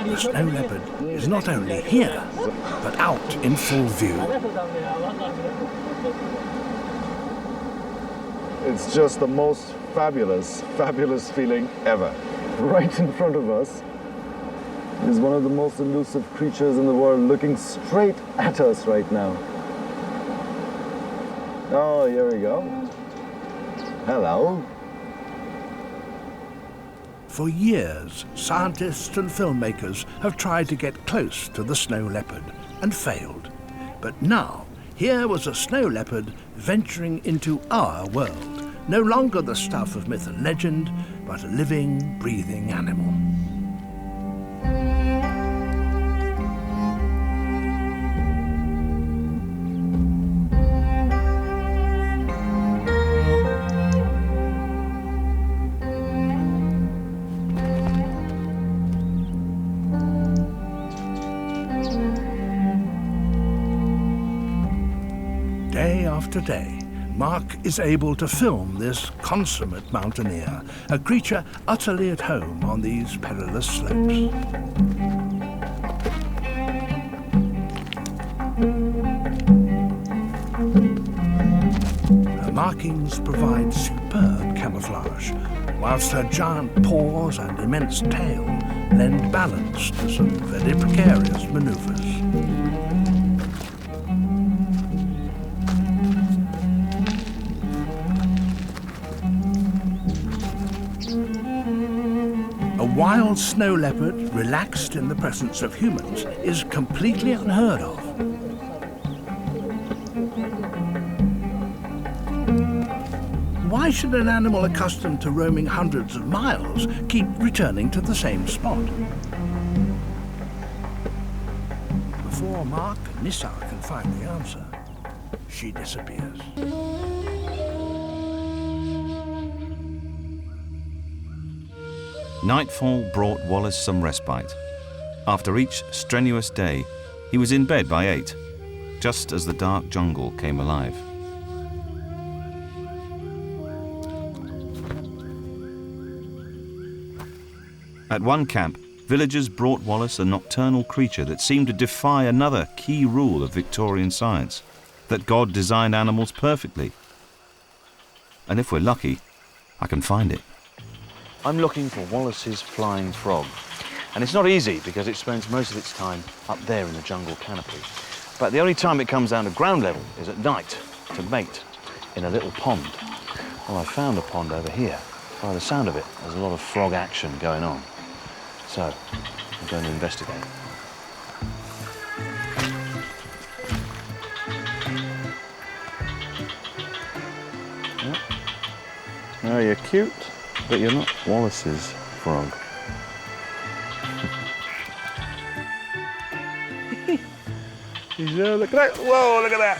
The snow leopard is not only here, but out in full view. It's just the most fabulous feeling ever. Right in front of us is one of the most elusive creatures in the world looking straight at us right now. Oh, here we go. Hello. For years, scientists and filmmakers have tried to get close to the snow leopard and failed. But now, here was a snow leopard venturing into our world. No longer the stuff of myth and legend, but a living, breathing animal. Day after day, Mark is able to film this consummate mountaineer, a creature utterly at home on these perilous slopes. Her markings provide superb camouflage, whilst her giant paws and immense tail lend balance to some very precarious manoeuvres. A wild snow leopard, relaxed in the presence of humans, is completely unheard of. Why should an animal accustomed to roaming hundreds of miles keep returning to the same spot? Before Mark and Nisar can find the answer, she disappears. Nightfall brought Wallace some respite. After each strenuous day, he was in bed by 8, just as the dark jungle came alive. At one camp, villagers brought Wallace a nocturnal creature that seemed to defy another key rule of Victorian science, that God designed animals perfectly. And if we're lucky, I can find it. I'm looking for Wallace's flying frog. And it's not easy because it spends most of its time up there in the jungle canopy. But the only time it comes down to ground level is at night to mate in a little pond. Well, I found a pond over here. By the sound of it, there's a lot of frog action going on. So, I'm going to investigate. Yep. No, you're cute, but you're not Wallace's frog. Look at that! Whoa, look at that!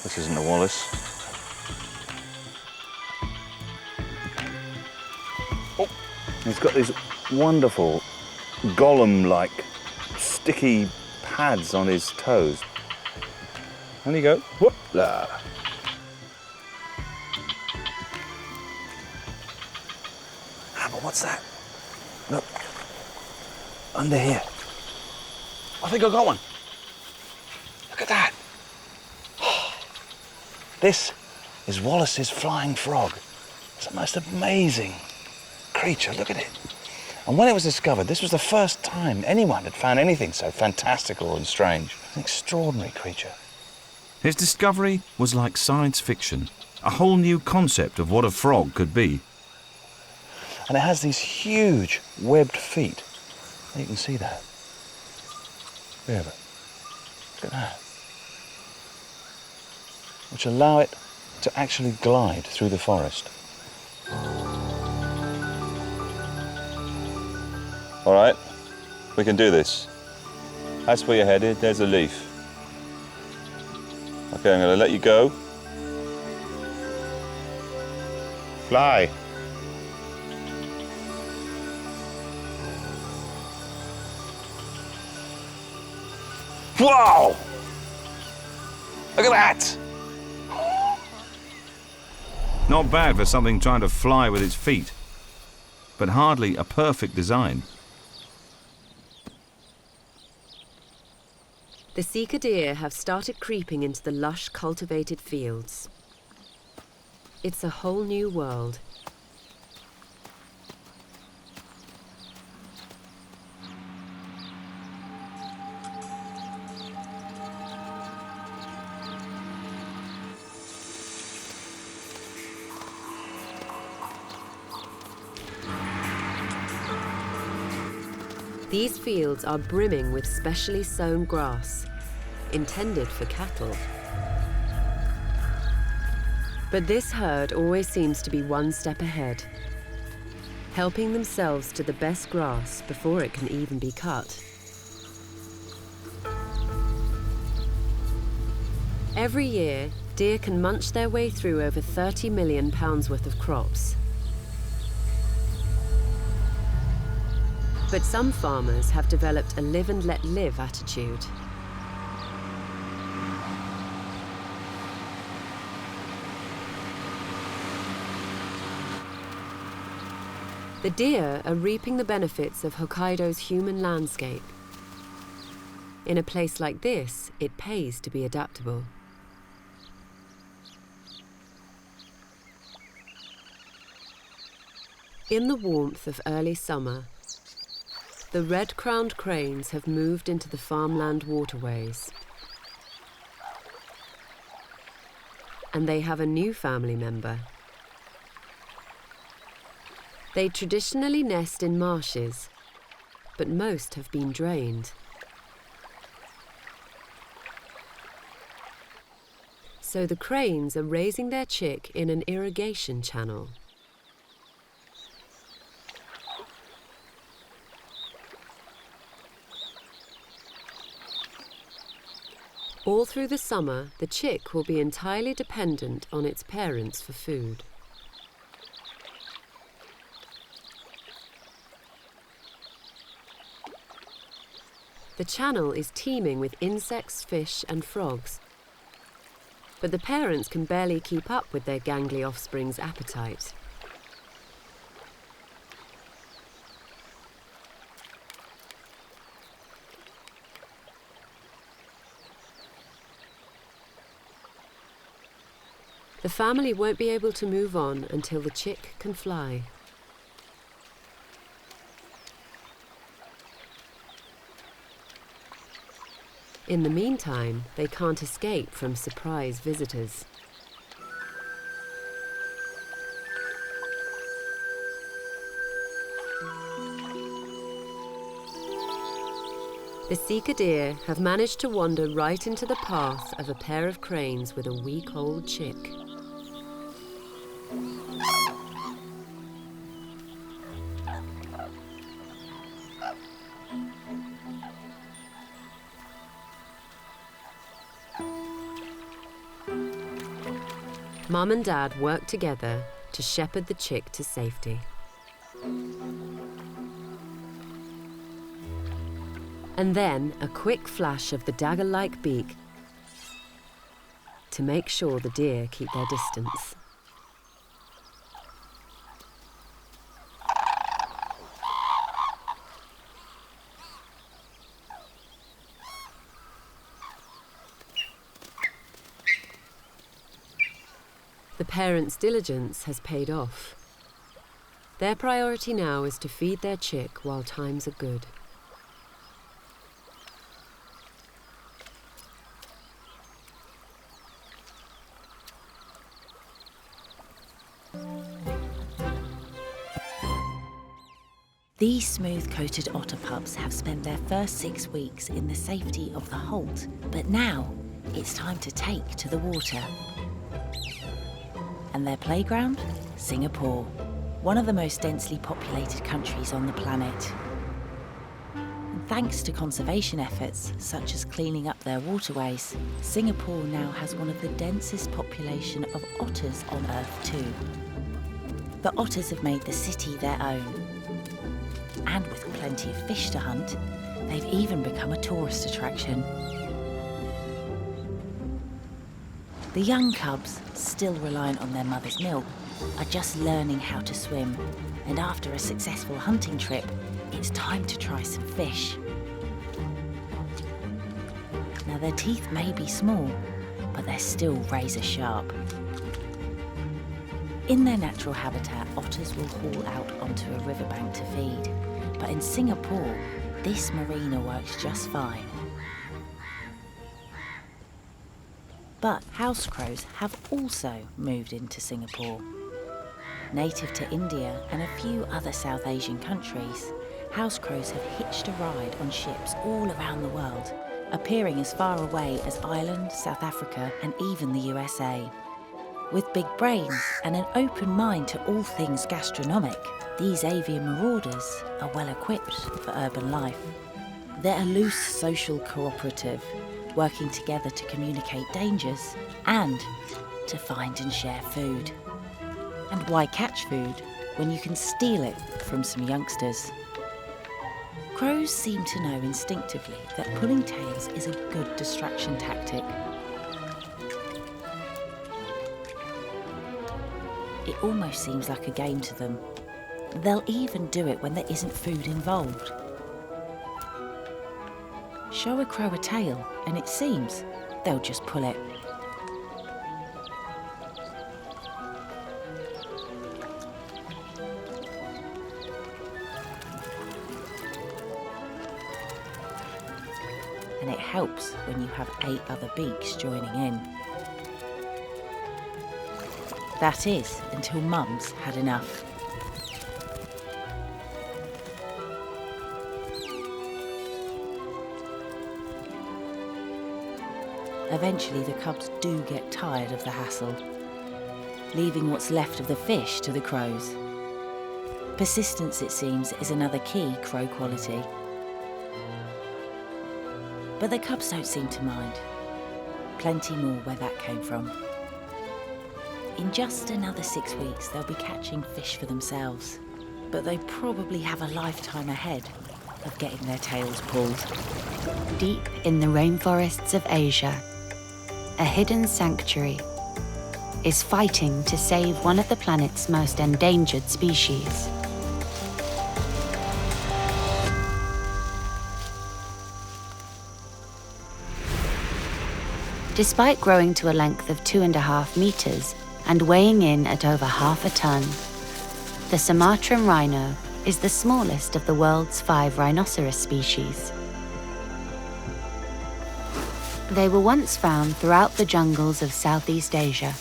This isn't a Wallace. Oh, he's got these wonderful golem-like sticky pads on his toes. And you go, whoop la. Ah, but what's that? Look, under here. I think I got one. Look at that. This is Wallace's flying frog. It's the most amazing creature, look at it. And when it was discovered, this was the first time anyone had found anything so fantastical and strange. An extraordinary creature. His discovery was like science fiction, a whole new concept of what a frog could be. And it has these huge webbed feet. You can see that. Where have it? Look at that. Which allow it to actually glide through the forest. All right, we can do this. That's where you're headed, there's a leaf. Okay, I'm gonna let you go. Fly. Wow! Look at that! Not bad for something trying to fly with its feet, but hardly a perfect design. The Sika deer have started creeping into the lush cultivated fields. It's a whole new world. These fields are brimming with specially sown grass, intended for cattle. But this herd always seems to be one step ahead, helping themselves to the best grass before it can even be cut. Every year, deer can munch their way through over 30 million pounds worth of crops. But some farmers have developed a live and let live attitude. The deer are reaping the benefits of Hokkaido's human landscape. In a place like this, it pays to be adaptable. In the warmth of early summer, the red-crowned cranes have moved into the farmland waterways. And they have a new family member. They traditionally nest in marshes, but most have been drained. So the cranes are raising their chick in an irrigation channel. All through the summer, the chick will be entirely dependent on its parents for food. The channel is teeming with insects, fish and frogs. But the parents can barely keep up with their gangly offspring's appetite. The family won't be able to move on until the chick can fly. In the meantime, they can't escape from surprise visitors. The Sika deer have managed to wander right into the path of a pair of cranes with a week-old chick. Mum and Dad work together to shepherd the chick to safety. And then a quick flash of the dagger-like beak to make sure the deer keep their distance. The parents' diligence has paid off. Their priority now is to feed their chick while times are good. These smooth-coated otter pups have spent their first 6 weeks in the safety of the holt, but now it's time to take to the water. And their playground? Singapore, one of the most densely populated countries on the planet. And thanks to conservation efforts, such as cleaning up their waterways, Singapore now has one of the densest population of otters on Earth too. The otters have made the city their own. And with plenty of fish to hunt, they've even become a tourist attraction. The young cubs, still reliant on their mother's milk, are just learning how to swim, and after a successful hunting trip, it's time to try some fish. Now their teeth may be small, but they're still razor sharp. In their natural habitat, otters will haul out onto a riverbank to feed, but in Singapore, this marina works just fine. But house crows have also moved into Singapore. Native to India and a few other South Asian countries, house crows have hitched a ride on ships all around the world, appearing as far away as Ireland, South Africa, and even the USA. With big brains and an open mind to all things gastronomic, these avian marauders are well equipped for urban life. They're a loose social cooperative, working together to communicate dangers and to find and share food. And why catch food when you can steal it from some youngsters? Crows seem to know instinctively that pulling tails is a good distraction tactic. It almost seems like a game to them. They'll even do it when there isn't food involved. Show a crow a tail, and it seems they'll just pull it. And it helps when you have 8 other beaks joining in. That is, until Mum's had enough. Eventually the cubs do get tired of the hassle, leaving what's left of the fish to the crows. Persistence, it seems, is another key crow quality. But the cubs don't seem to mind. Plenty more where that came from. In just another 6 weeks, they'll be catching fish for themselves, but they probably have a lifetime ahead of getting their tails pulled. Deep in the rainforests of Asia, a hidden sanctuary, is fighting to save one of the planet's most endangered species. Despite growing to a length of 2.5 meters and weighing in at over half a ton, the Sumatran rhino is the smallest of the world's 5 rhinoceros species. They were once found throughout the jungles of Southeast Asia.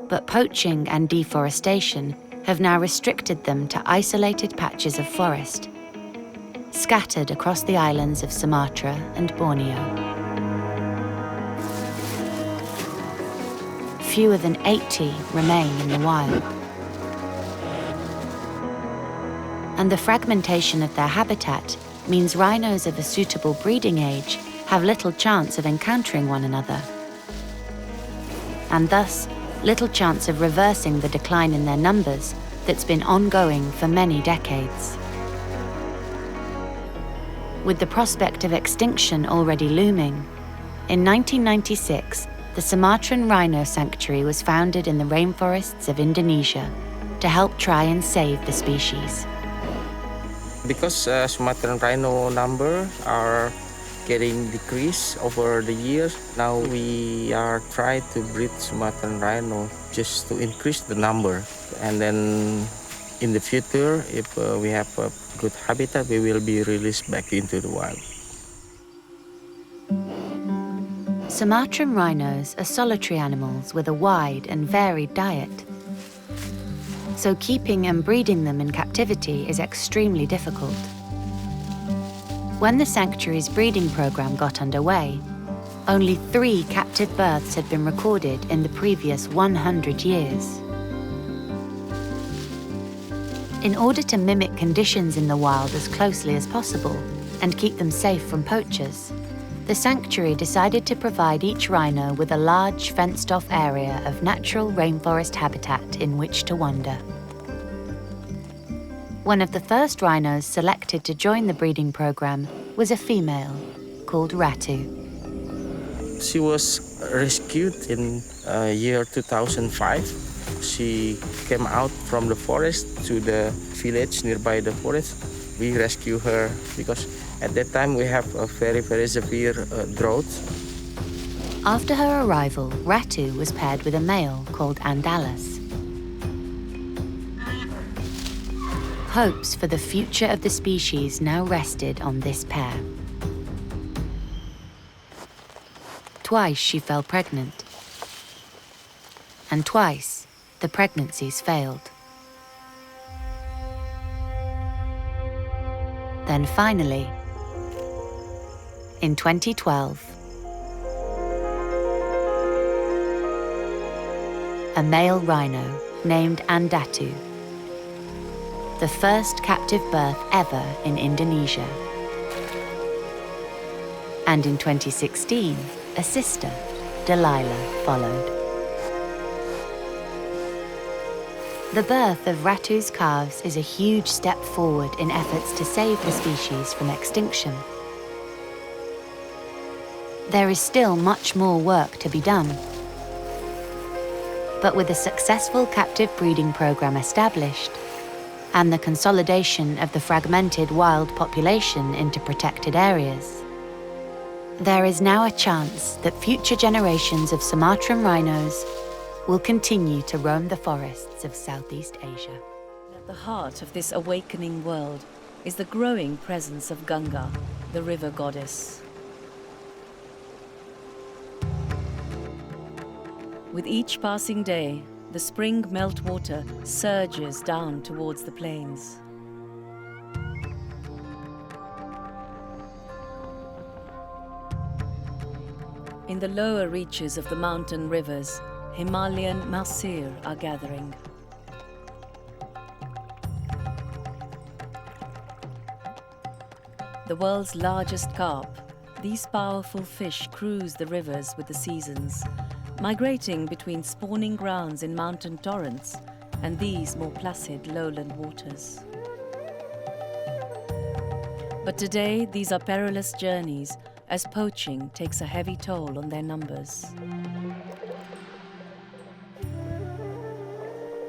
But poaching and deforestation have now restricted them to isolated patches of forest, scattered across the islands of Sumatra and Borneo. Fewer than 80 remain in the wild. And the fragmentation of their habitat means rhinos of a suitable breeding age have little chance of encountering one another, and thus little chance of reversing the decline in their numbers that's been ongoing for many decades. With the prospect of extinction already looming, in 1996, the Sumatran Rhino Sanctuary was founded in the rainforests of Indonesia to help try and save the species. Because Sumatran rhino number are getting decreased over the years, now we are trying to breed Sumatran rhino just to increase the number. And then in the future, if we have a good habitat, we will be released back into the wild. Sumatran rhinos are solitary animals with a wide and varied diet. So keeping and breeding them in captivity is extremely difficult. When the sanctuary's breeding program got underway, only 3 captive births had been recorded in the previous 100 years. In order to mimic conditions in the wild as closely as possible and keep them safe from poachers, the sanctuary decided to provide each rhino with a large fenced-off area of natural rainforest habitat in which to wander. One of the first rhinos selected to join the breeding program was a female called Ratu. She was rescued in year 2005. She came out from the forest to the village nearby the forest. We rescued her because at that time we have a very, very severe drought. After her arrival, Ratu was paired with a male called Andalas. Hopes for the future of the species now rested on this pair. Twice she fell pregnant, and twice the pregnancies failed. Then finally, in 2012, a male rhino named Andatu, the first captive birth ever in Indonesia. And in 2016, a sister, Delilah, followed. The birth of Ratu's calves is a huge step forward in efforts to save the species from extinction. There is still much more work to be done. But with a successful captive breeding program established, and the consolidation of the fragmented wild population into protected areas, there is now a chance that future generations of Sumatran rhinos will continue to roam the forests of Southeast Asia. At the heart of this awakening world is the growing presence of Ganga, the river goddess. With each passing day, the spring meltwater surges down towards the plains. In the lower reaches of the mountain rivers, Himalayan Masir are gathering. The world's largest carp, these powerful fish cruise the rivers with the seasons, migrating between spawning grounds in mountain torrents and these more placid lowland waters. But today, these are perilous journeys as poaching takes a heavy toll on their numbers.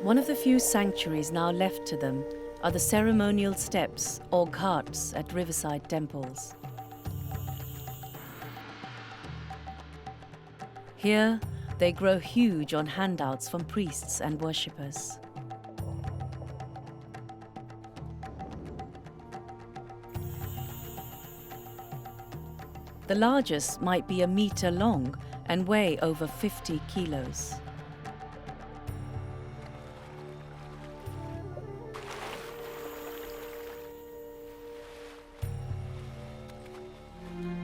One of the few sanctuaries now left to them are the ceremonial steps or ghats at riverside temples. Here, they grow huge on handouts from priests and worshippers. The largest might be a meter long and weigh over 50 kilos.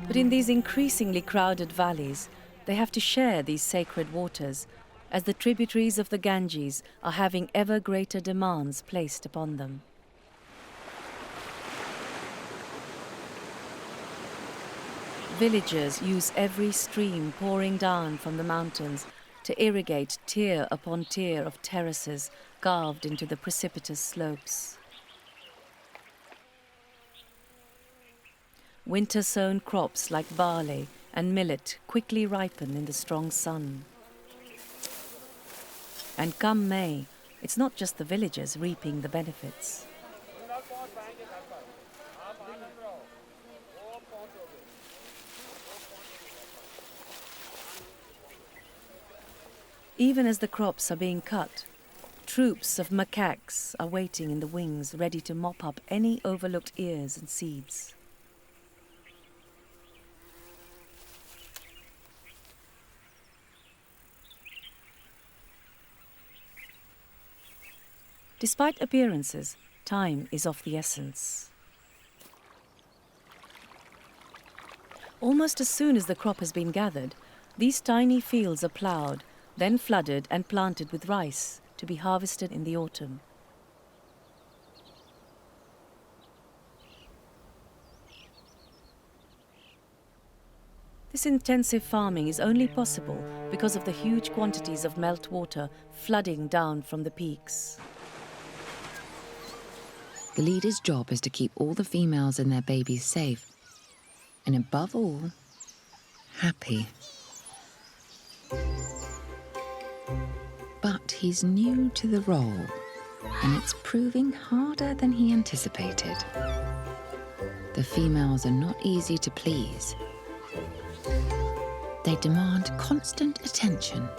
But in these increasingly crowded valleys, they have to share these sacred waters, as the tributaries of the Ganges are having ever greater demands placed upon them. Villagers use every stream pouring down from the mountains to irrigate tier upon tier of terraces carved into the precipitous slopes. Winter-sown crops like barley and millet quickly ripen in the strong sun. And come May, it's not just the villagers reaping the benefits. Even as the crops are being cut, troops of macaques are waiting in the wings, ready to mop up any overlooked ears and seeds. Despite appearances, time is of the essence. Almost as soon as the crop has been gathered, these tiny fields are ploughed, then flooded and planted with rice to be harvested in the autumn. This intensive farming is only possible because of the huge quantities of meltwater flooding down from the peaks. The leader's job is to keep all the females and their babies safe, and above all, happy. But he's new to the role, and it's proving harder than he anticipated. The females are not easy to please. They demand constant attention.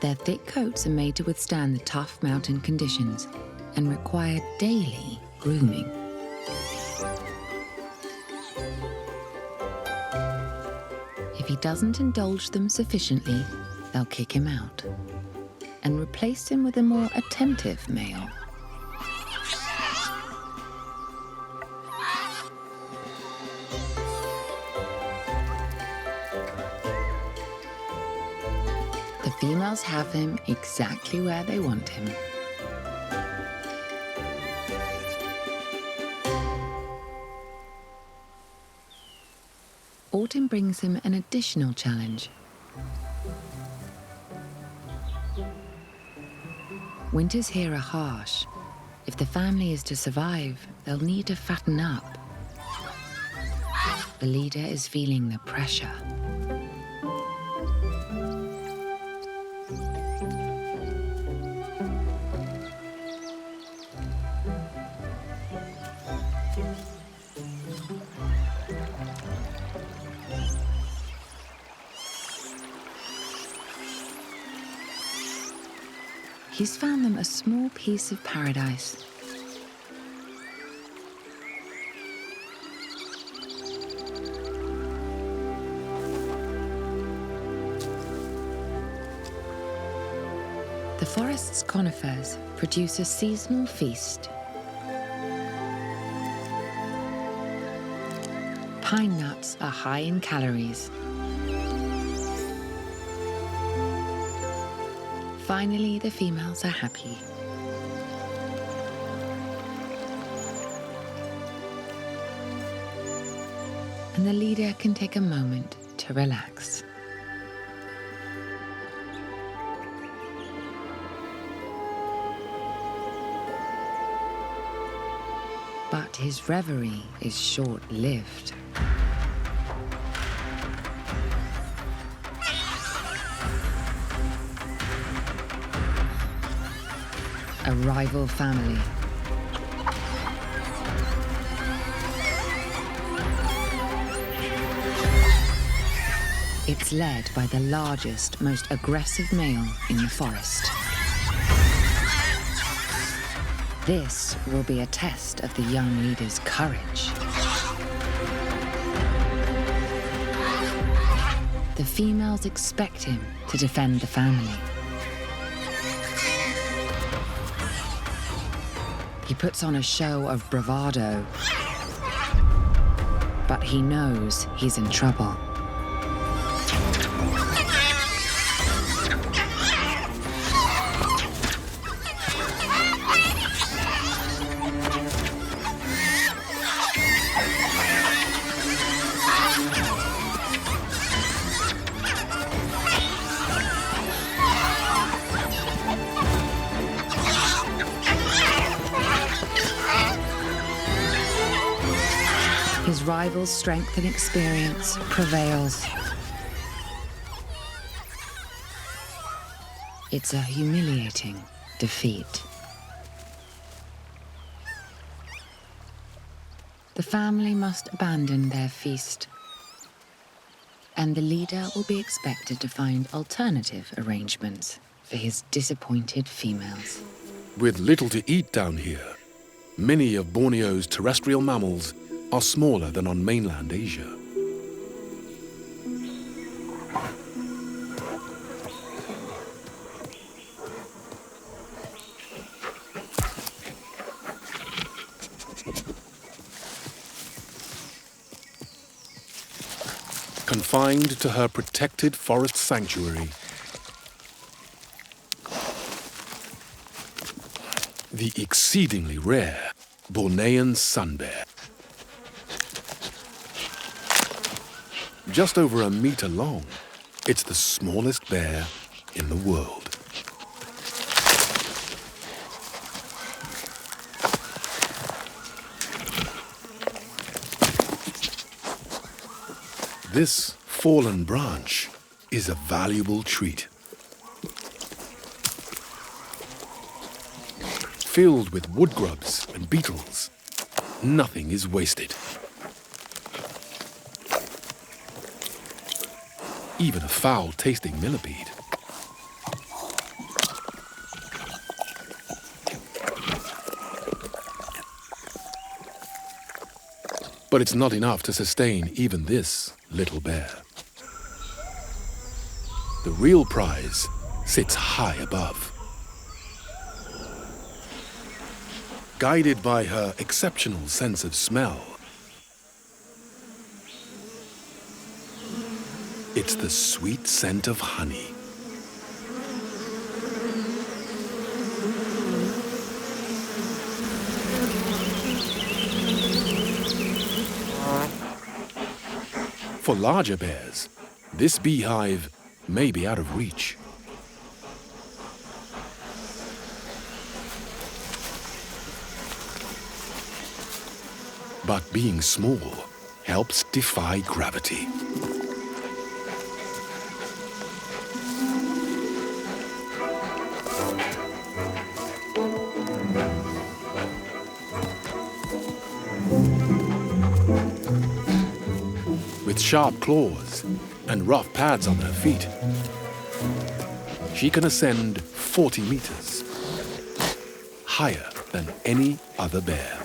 Their thick coats are made to withstand the tough mountain conditions and require daily grooming. If he doesn't indulge them sufficiently, they'll kick him out and replace him with a more attentive male. The females have him exactly where they want him. Autumn brings him an additional challenge. Winters here are harsh. If the family is to survive, they'll need to fatten up. The leader is feeling the pressure. He's found them a small piece of paradise. The forest's conifers produce a seasonal feast. Pine nuts are high in calories. Finally, the females are happy. And the leader can take a moment to relax. But his reverie is short-lived. a rival family. It's led by the largest, most aggressive male in the forest. This will be a test of the young leader's courage. The females expect him to defend the family. He puts on a show of bravado, but he knows he's in trouble. His rival's strength and experience prevails. It's a humiliating defeat. The family must abandon their feast, and the leader will be expected to find alternative arrangements for his disappointed females. With little to eat down here, many of Borneo's terrestrial mammals are smaller than on mainland Asia. Confined to her protected forest sanctuary, the exceedingly rare Bornean sun bear. Just over a meter long, it's the smallest bear in the world. This fallen branch is a valuable treat. Filled with wood grubs and beetles, nothing is wasted. Even a foul-tasting millipede. But it's not enough to sustain even this little bear. The real prize sits high above. Guided by her exceptional sense of smell, it's the sweet scent of honey. For larger bears, this beehive may be out of reach. But being small helps defy gravity. With sharp claws and rough pads on her feet, she can ascend 40 meters, higher than any other bear.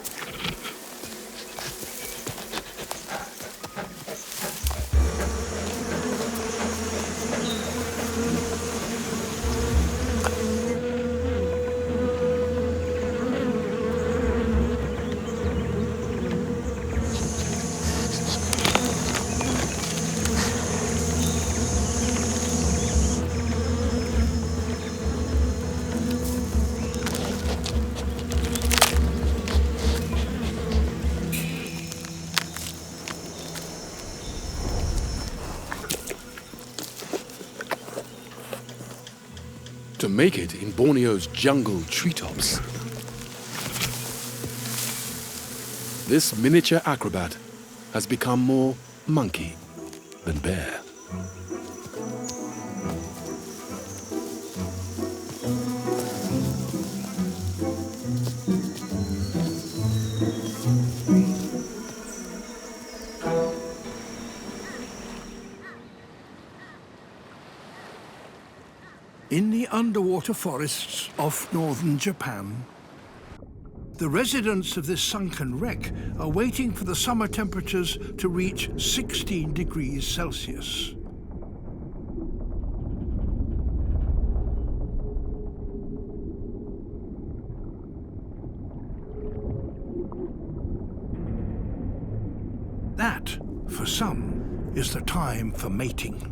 To make it in Borneo's jungle treetops, this miniature acrobat has become more monkey than bear. In the underwater forests off northern Japan, the residents of this sunken wreck are waiting for the summer temperatures to reach 16 degrees Celsius. That, for some, is the time for mating.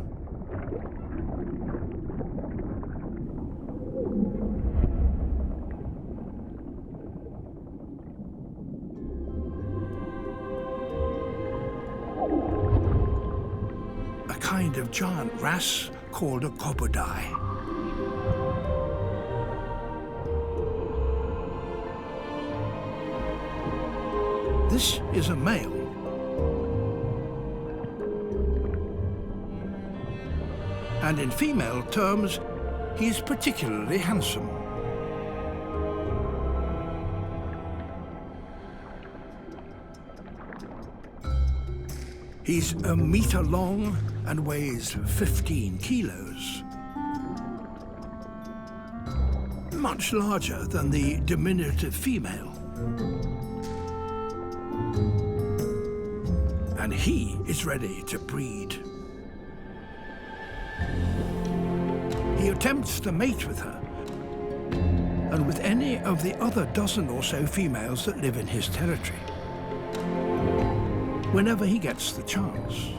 A kind of giant wrasse called a cobodai. This is a male. And in female terms, he is particularly handsome. He's a meter long and weighs 15 kilos. Much larger than the diminutive female. And he is ready to breed. He attempts to mate with her, and with any of the other dozen or so females that live in his territory, whenever he gets the chance.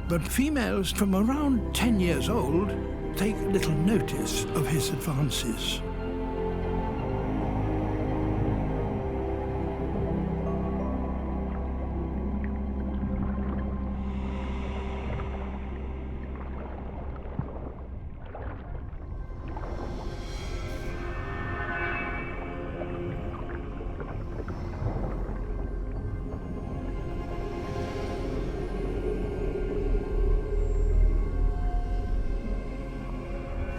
But females from around 10 years old take little notice of his advances.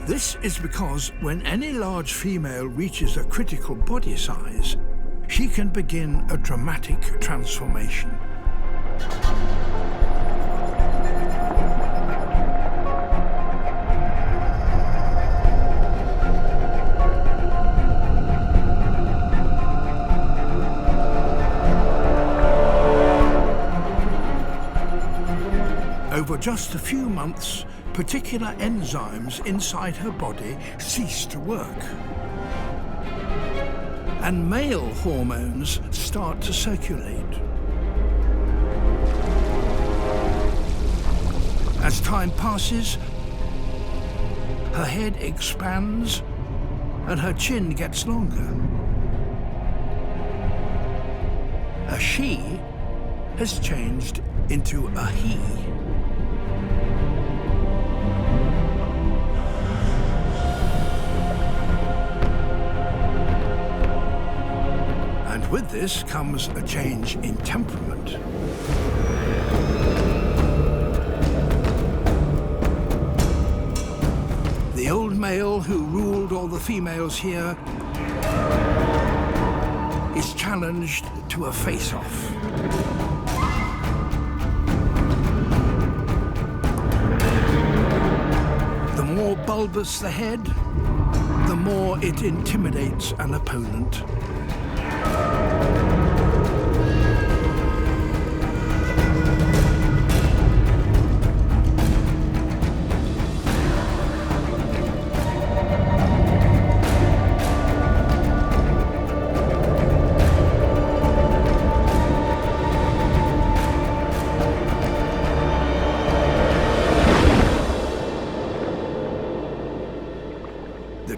This is because when any large female reaches a critical body size, she can begin a dramatic transformation. Over just a few months, particular enzymes inside her body cease to work. And male hormones start to circulate. As time passes, her head expands and her chin gets longer. A she has changed into a he. With this comes a change in temperament. The old male who ruled all the females here is challenged to a face-off. The more bulbous the head, the more it intimidates an opponent.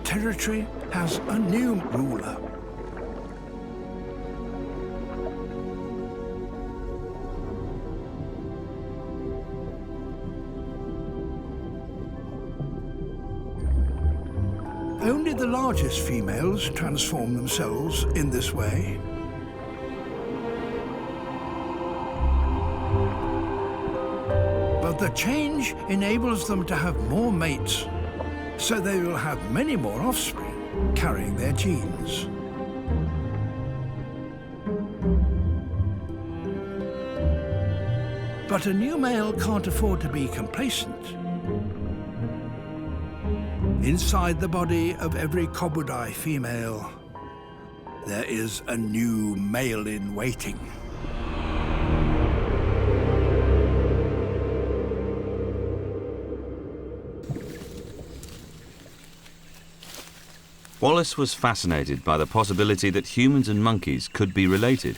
Territory has a new ruler. Only the largest females transform themselves in this way. But the change enables them to have more mates, so they will have many more offspring carrying their genes. But a new male can't afford to be complacent. Inside the body of every Kobudai female, there is a new male in waiting. Wallace was fascinated by the possibility that humans and monkeys could be related.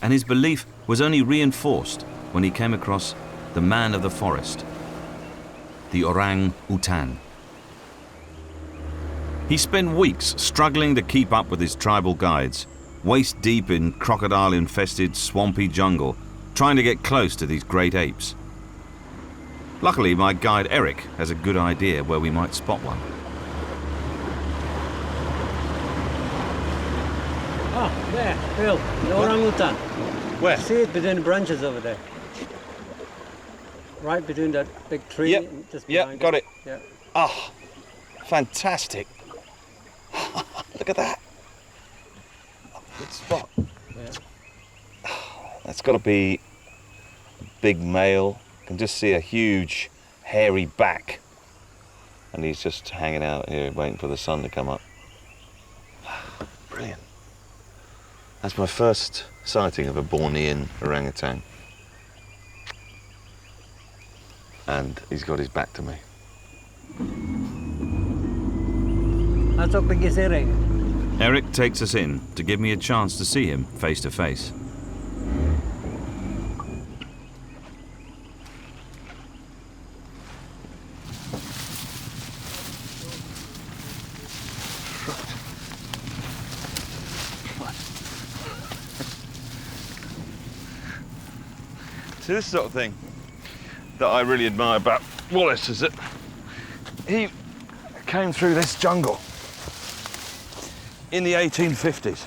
And his belief was only reinforced when he came across the man of the forest, the orangutan. He spent weeks struggling to keep up with his tribal guides, waist deep in crocodile-infested swampy jungle, trying to get close to these great apes. Luckily, my guide Eric has a good idea where we might spot one. Oh, there, Bill, the orangutan. Where? See it between the branches over there. Right between that big tree. Yep, just yep, got it. Yeah. Oh, fantastic. Look at that. Good spot. Yeah. That's got to be a big male. I can just see a huge, hairy back. And he's just hanging out here, waiting for the sun to come up. Brilliant. That's my first sighting of a Bornean orangutan. And he's got his back to me. How big is Eric? Eric takes us in to give me a chance to see him face to face. So this sort of thing that I really admire about Wallace is that he came through this jungle in the 1850s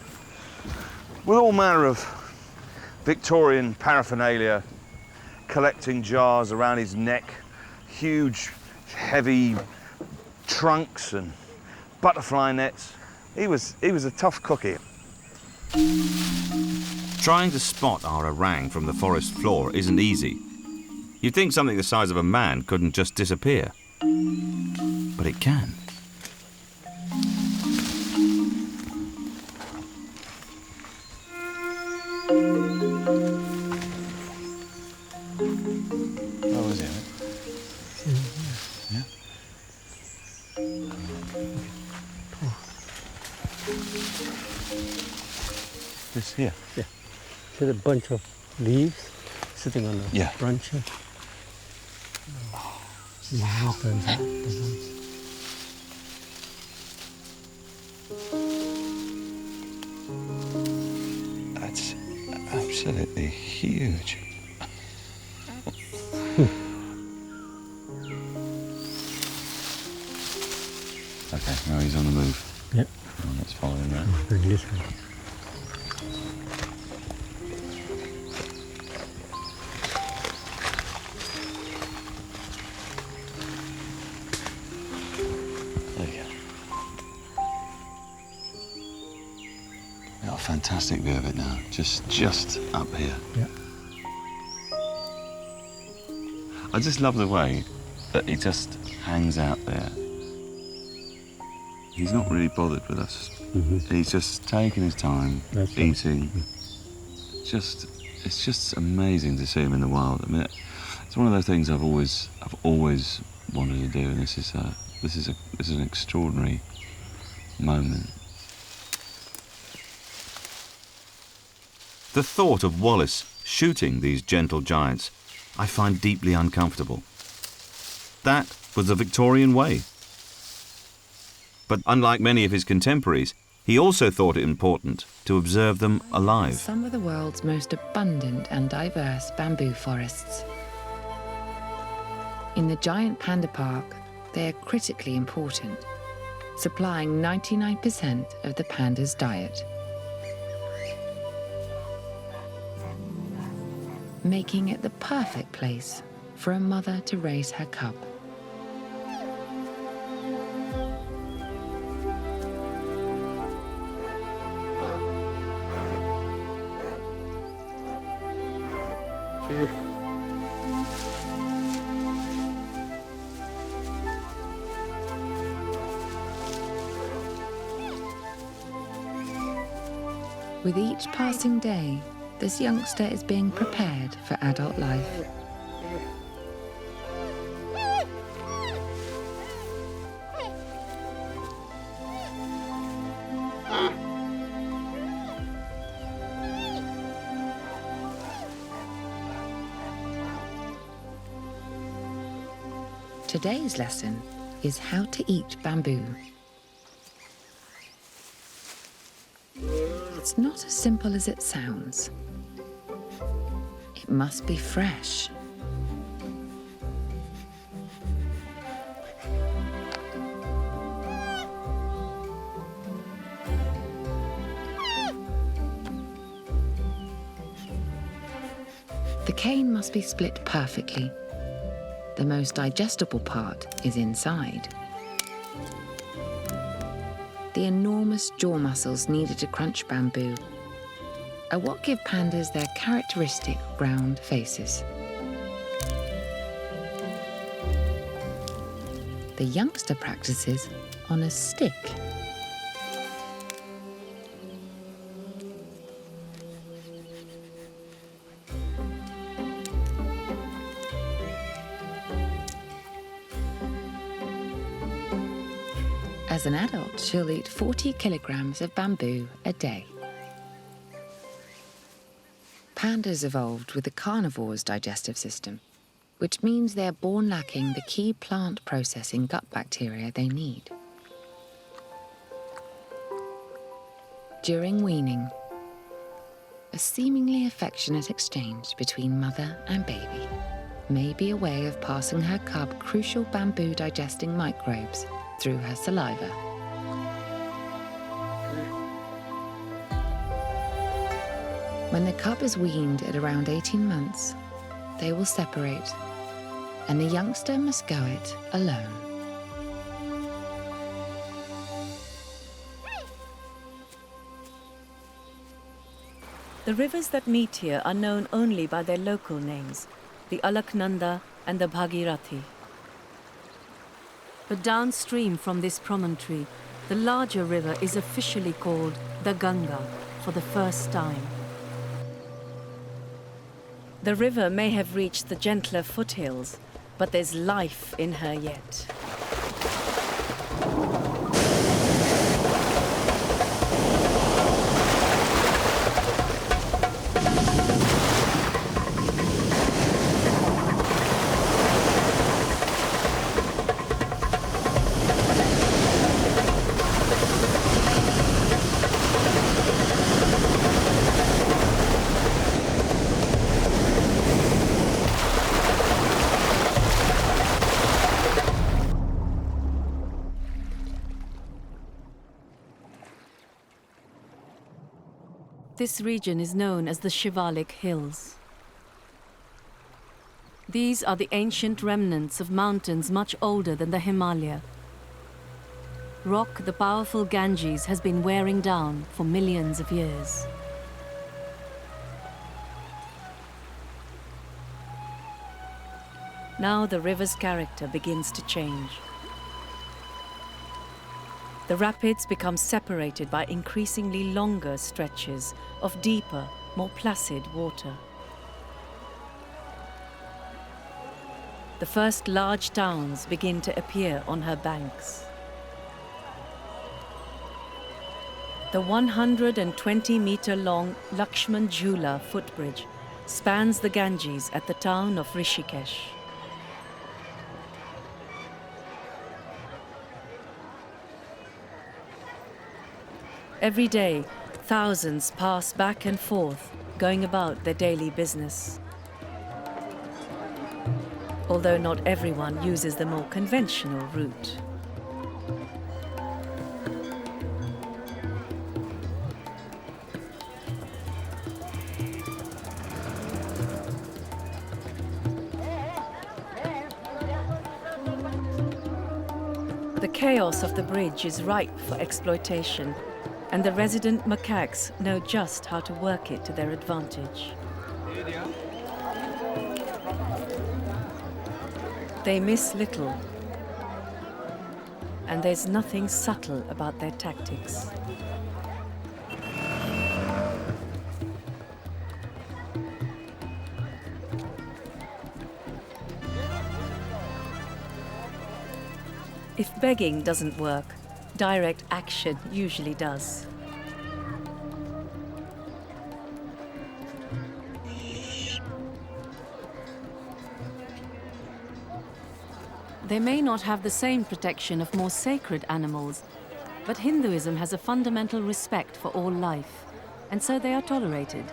with all manner of Victorian paraphernalia, collecting jars around his neck, huge, heavy trunks and butterfly nets. He was a tough cookie. Trying to spot our orang from the forest floor isn't easy. You'd think something the size of a man couldn't just disappear. But it can. Oh, is it? Yeah. This here? Yeah. See a bunch of leaves sitting on the branch here? That's absolutely huge. Okay, now he's on the move. Yep. Oh, let's follow him around. This way. Fantastic view of it now, just up here. Yeah. I just love the way that he just hangs out there. He's not really bothered with us. He's just taking his time, eating. It's just amazing to see him in the wild. I mean, it's one of those things I've always wanted to do, and this is an extraordinary moment. The thought of Wallace shooting these gentle giants I find deeply uncomfortable. That was the Victorian way. But unlike many of his contemporaries, he also thought it important to observe them alive. Some of the world's most abundant and diverse bamboo forests. In the giant panda park, they are critically important, supplying 99% of the panda's diet. Making it the perfect place for a mother to raise her cub. With each passing day, this youngster is being prepared for adult life. Today's lesson is how to eat bamboo. It's not as simple as it sounds. It must be fresh. The cane must be split perfectly. The most digestible part is inside. The enormous jaw muscles needed to crunch bamboo are what give pandas their characteristic round faces. The youngster practices on a stick. As an adult, she'll eat 40 kilograms of bamboo a day. Pandas evolved with the carnivore's digestive system, which means they're born lacking the key plant processing gut bacteria they need. During weaning, a seemingly affectionate exchange between mother and baby may be a way of passing her cub crucial bamboo digesting microbes through her saliva. When the cub is weaned at around 18 months, they will separate, and the youngster must go it alone. The rivers that meet here are known only by their local names, the Alaknanda and the Bhagirathi. But downstream from this promontory, the larger river is officially called the Ganga for the first time. The river may have reached the gentler foothills, but there's life in her yet. This region is known as the Shivalik Hills. These are the ancient remnants of mountains much older than the Himalaya. Rock the powerful Ganges has been wearing down for millions of years. Now the river's character begins to change. The rapids become separated by increasingly longer stretches of deeper, more placid water. The first large towns begin to appear on her banks. The 120-meter-long Lakshman Jhula footbridge spans the Ganges at the town of Rishikesh. Every day, thousands pass back and forth, going about their daily business. Although not everyone uses the more conventional route. The chaos of the bridge is ripe for exploitation, and the resident macaques know just how to work it to their advantage. They miss little, and there's nothing subtle about their tactics. If begging doesn't work, direct action usually does. They may not have the same protection of more sacred animals, but Hinduism has a fundamental respect for all life, and so they are tolerated.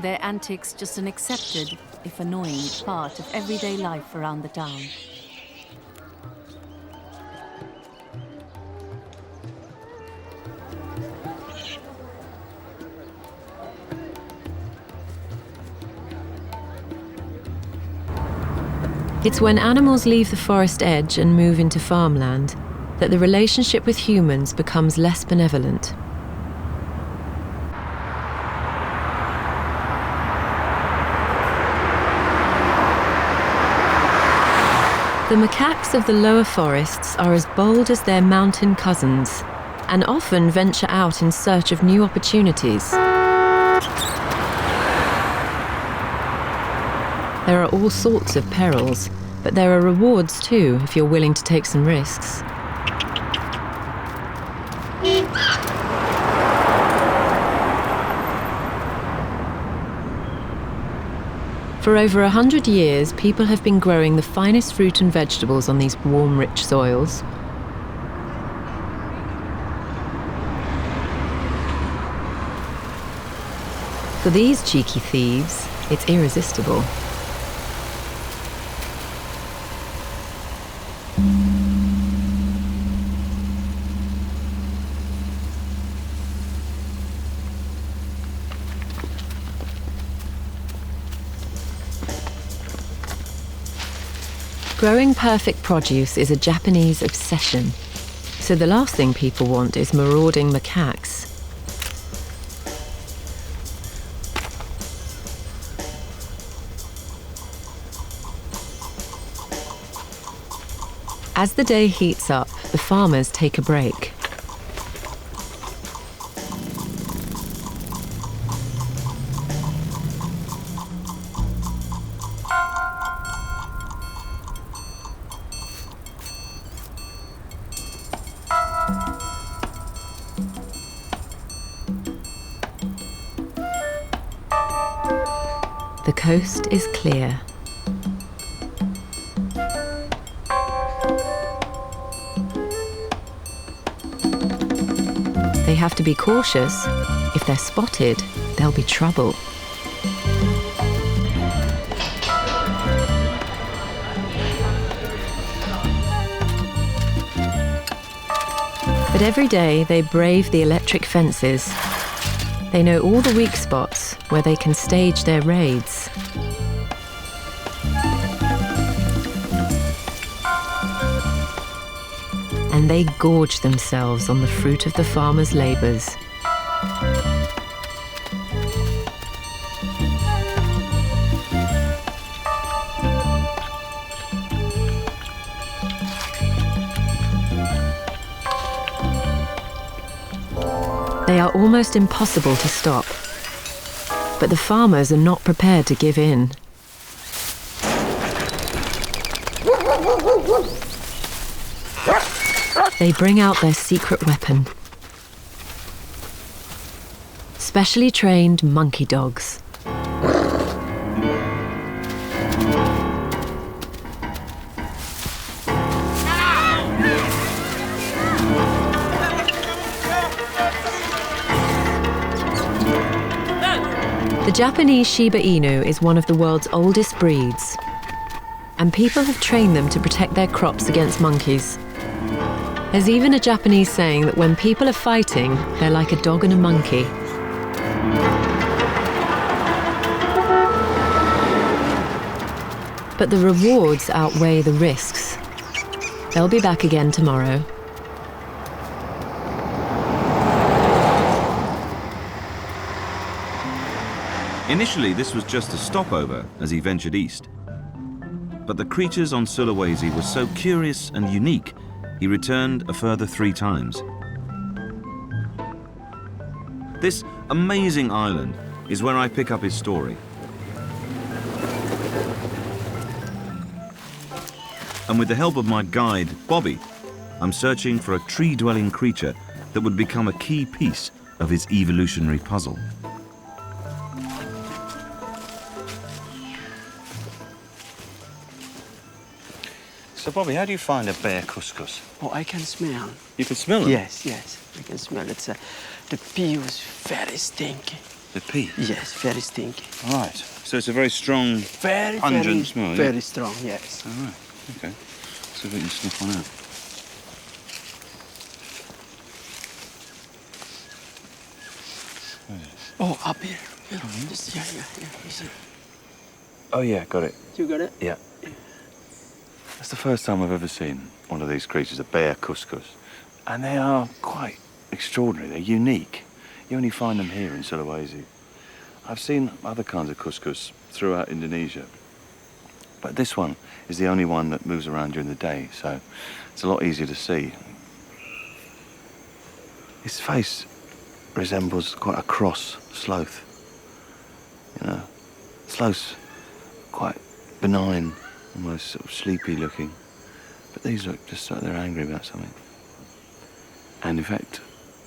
Their antics just an accepted, if annoying, part of everyday life around the town. It's when animals leave the forest edge and move into farmland that the relationship with humans becomes less benevolent. The macaques of the lower forests are as bold as their mountain cousins and often venture out in search of new opportunities. There are all sorts of perils, but there are rewards too if you're willing to take some risks. For over 100 years, people have been growing the finest fruit and vegetables on these warm, rich soils. For these cheeky thieves, it's irresistible. Growing perfect produce is a Japanese obsession, so the last thing people want is marauding macaques. As the day heats up, the farmers take a break. The coast is clear. They have to be cautious. If they're spotted, there'll be trouble. But every day they brave the electric fences. They know all the weak spots where they can stage their raids. And they gorge themselves on the fruit of the farmers' labours. They are almost impossible to stop. But the farmers are not prepared to give in. They bring out their secret weapon. Specially trained monkey dogs. The Japanese Shiba Inu is one of the world's oldest breeds, and people have trained them to protect their crops against monkeys. There's even a Japanese saying that when people are fighting, they're like a dog and a monkey. But the rewards outweigh the risks. They'll be back again tomorrow. Initially, this was just a stopover as he ventured east. But the creatures on Sulawesi were so curious and unique, he returned a further 3 times. This amazing island is where I pick up his story. And with the help of my guide, Bobby, I'm searching for a tree-dwelling creature that would become a key piece of his evolutionary puzzle. So, Bobby, how do you find a bear couscous? Oh, I can smell. You can smell it? Yes, yes, I can smell it. The pee was very stinky. The pee? Yes, very stinky. Right. So it's a very strong, pungent smell, very yeah? strong, yes. All right. Okay. See if we can sniff one out. Oh, up here. Just, yeah. You see. Oh, yeah, got it. You got it? Yeah. That's the first time I've ever seen one of these creatures, a bear couscous. And they are quite extraordinary. They're unique. You only find them here in Sulawesi. I've seen other kinds of couscous throughout Indonesia, but this one is the only one that moves around during the day, so it's a lot easier to see. His face resembles quite a cross sloth. You know, sloths quite benign, almost sort of sleepy looking, but these look just like they're angry about something. And in fact,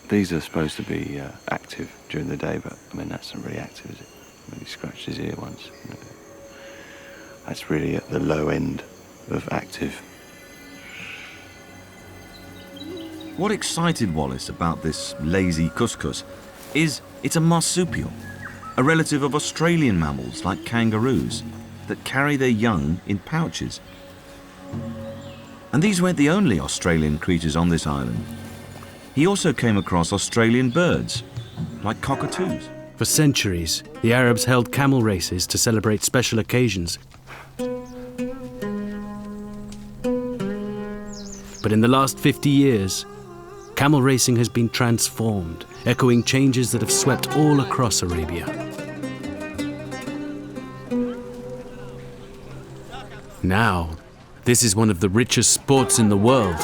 these are supposed to be active during the day, but I mean, that's not really active, is it? I mean, he scratched his ear once. You know. That's really at the low end of active. What excited Wallace about this lazy couscous is it's a marsupial, a relative of Australian mammals like kangaroos that carry their young in pouches. And these weren't the only Australian creatures on this island. He also came across Australian birds, like cockatoos. For centuries, the Arabs held camel races to celebrate special occasions. But in the last 50 years, camel racing has been transformed, echoing changes that have swept all across Arabia. Now, this is one of the richest sports in the world.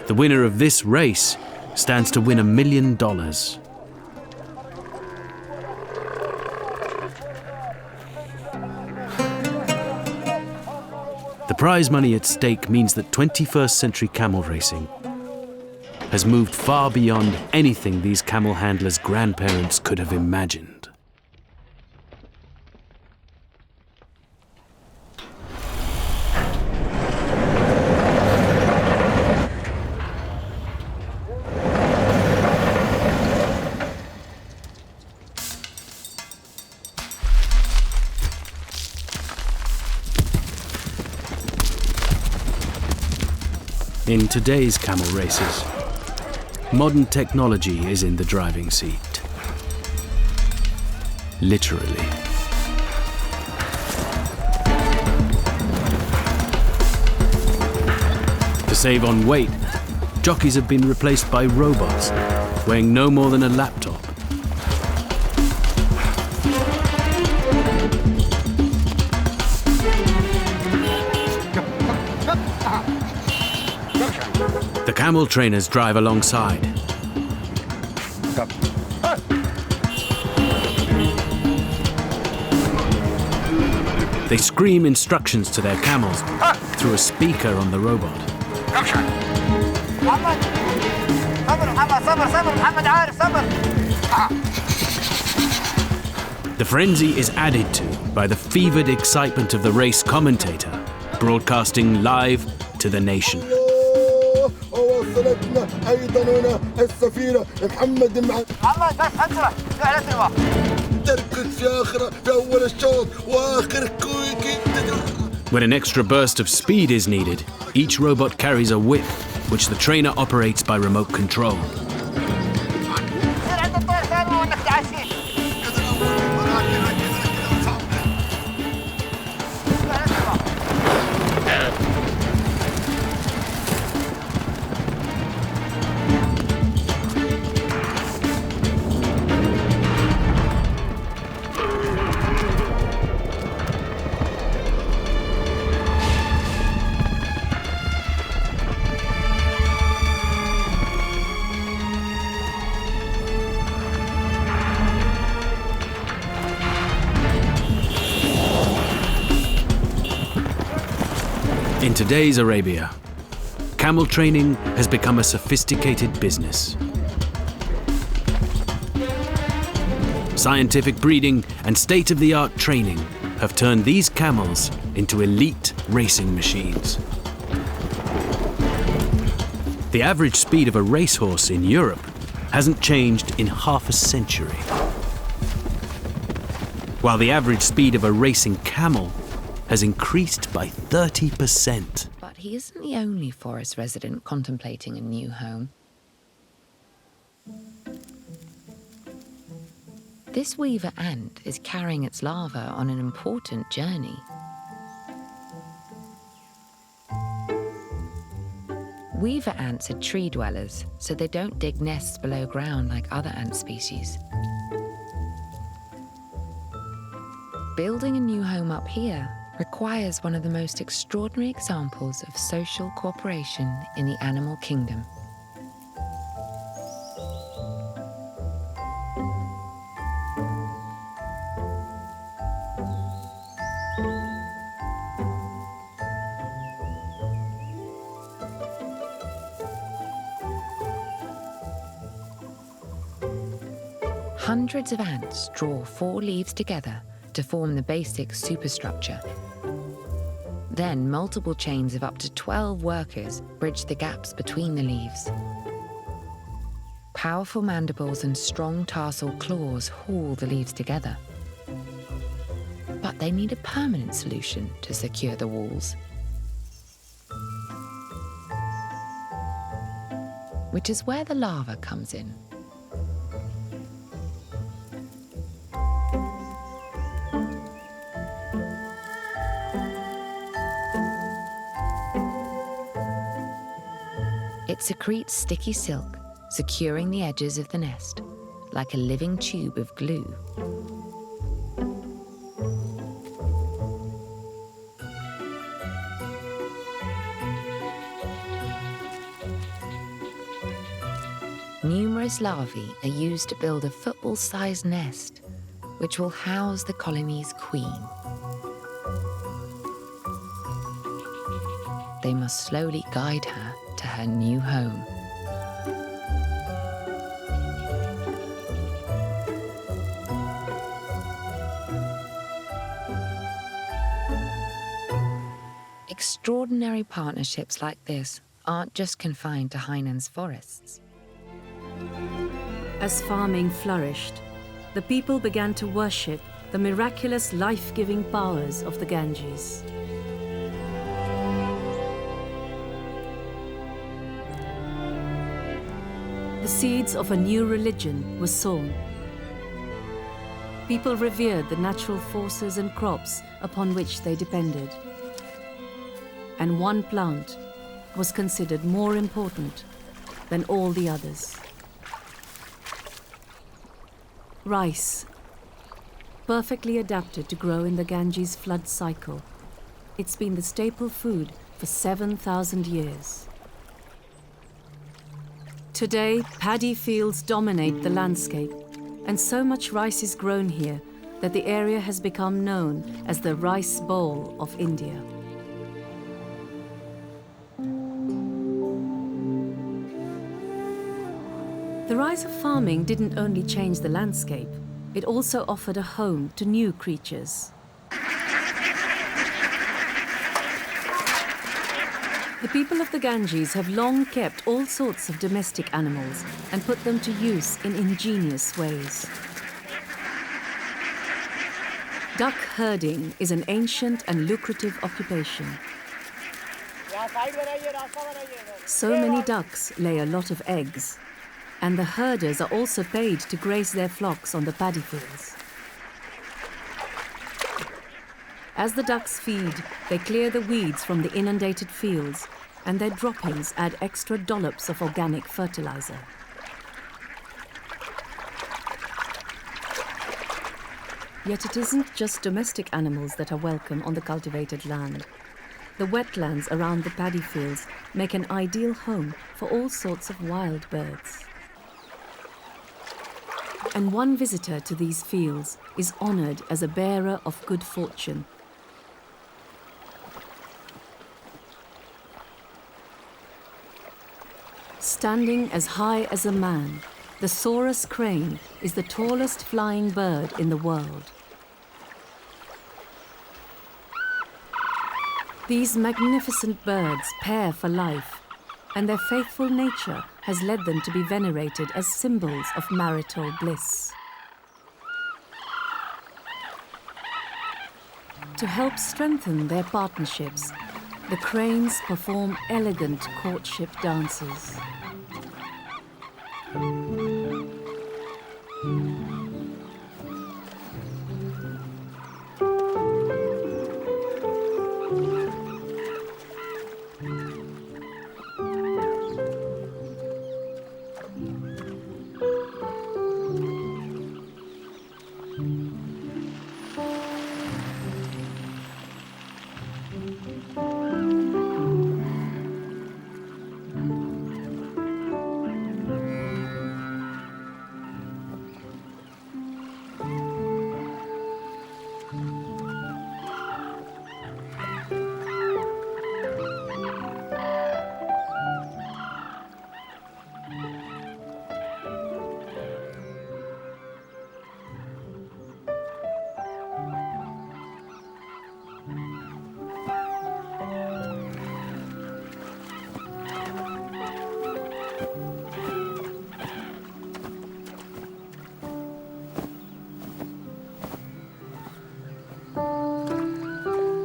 The winner of this race stands to win $1 million. The prize money at stake means that 21st century camel racing has moved far beyond anything these camel handlers' grandparents could have imagined. In today's camel races, modern technology is in the driving seat. Literally. To save on weight, jockeys have been replaced by robots, weighing no more than a laptop. The camel trainers drive alongside. They scream instructions to their camels through a speaker on the robot. The frenzy is added to by the fevered excitement of the race commentator, broadcasting live to the nation. When an extra burst of speed is needed, each robot carries a whip, which the trainer operates by remote control. In today's Arabia, camel training has become a sophisticated business. Scientific breeding and state-of-the-art training have turned these camels into elite racing machines. The average speed of a racehorse in Europe hasn't changed in half a century, while the average speed of a racing camel has increased by 30%. But he isn't the only forest resident contemplating a new home. This weaver ant is carrying its larva on an important journey. Weaver ants are tree dwellers, so they don't dig nests below ground like other ant species. Building a new home up here requires one of the most extraordinary examples of social cooperation in the animal kingdom. Hundreds of ants draw 4 leaves together to form the basic superstructure. Then multiple chains of up to 12 workers bridge the gaps between the leaves. Powerful mandibles and strong tarsal claws haul the leaves together. But they need a permanent solution to secure the walls. Which is where the larva comes in. It secretes sticky silk, securing the edges of the nest, like a living tube of glue. Numerous larvae are used to build a football-sized nest, which will house the colony's queen. They must slowly guide her to her new home. Extraordinary partnerships like this aren't just confined to Hainan's forests. As farming flourished, the people began to worship the miraculous life-giving powers of the Ganges. The seeds of a new religion were sown. People revered the natural forces and crops upon which they depended. And one plant was considered more important than all the others. Rice, perfectly adapted to grow in the Ganges flood cycle. It's been the staple food for 7,000 years. Today, paddy fields dominate the landscape, and so much rice is grown here that the area has become known as the Rice Bowl of India. The rise of farming didn't only change the landscape, it also offered a home to new creatures. The people of the Ganges have long kept all sorts of domestic animals and put them to use in ingenious ways. Duck herding is an ancient and lucrative occupation. So many ducks lay a lot of eggs, and the herders are also paid to graze their flocks on the paddy fields. As the ducks feed, they clear the weeds from the inundated fields, and their droppings add extra dollops of organic fertilizer. Yet it isn't just domestic animals that are welcome on the cultivated land. The wetlands around the paddy fields make an ideal home for all sorts of wild birds. And one visitor to these fields is honored as a bearer of good fortune. Standing as high as a man, the Saurus crane is the tallest flying bird in the world. These magnificent birds pair for life, and their faithful nature has led them to be venerated as symbols of marital bliss. To help strengthen their partnerships, the cranes perform elegant courtship dances.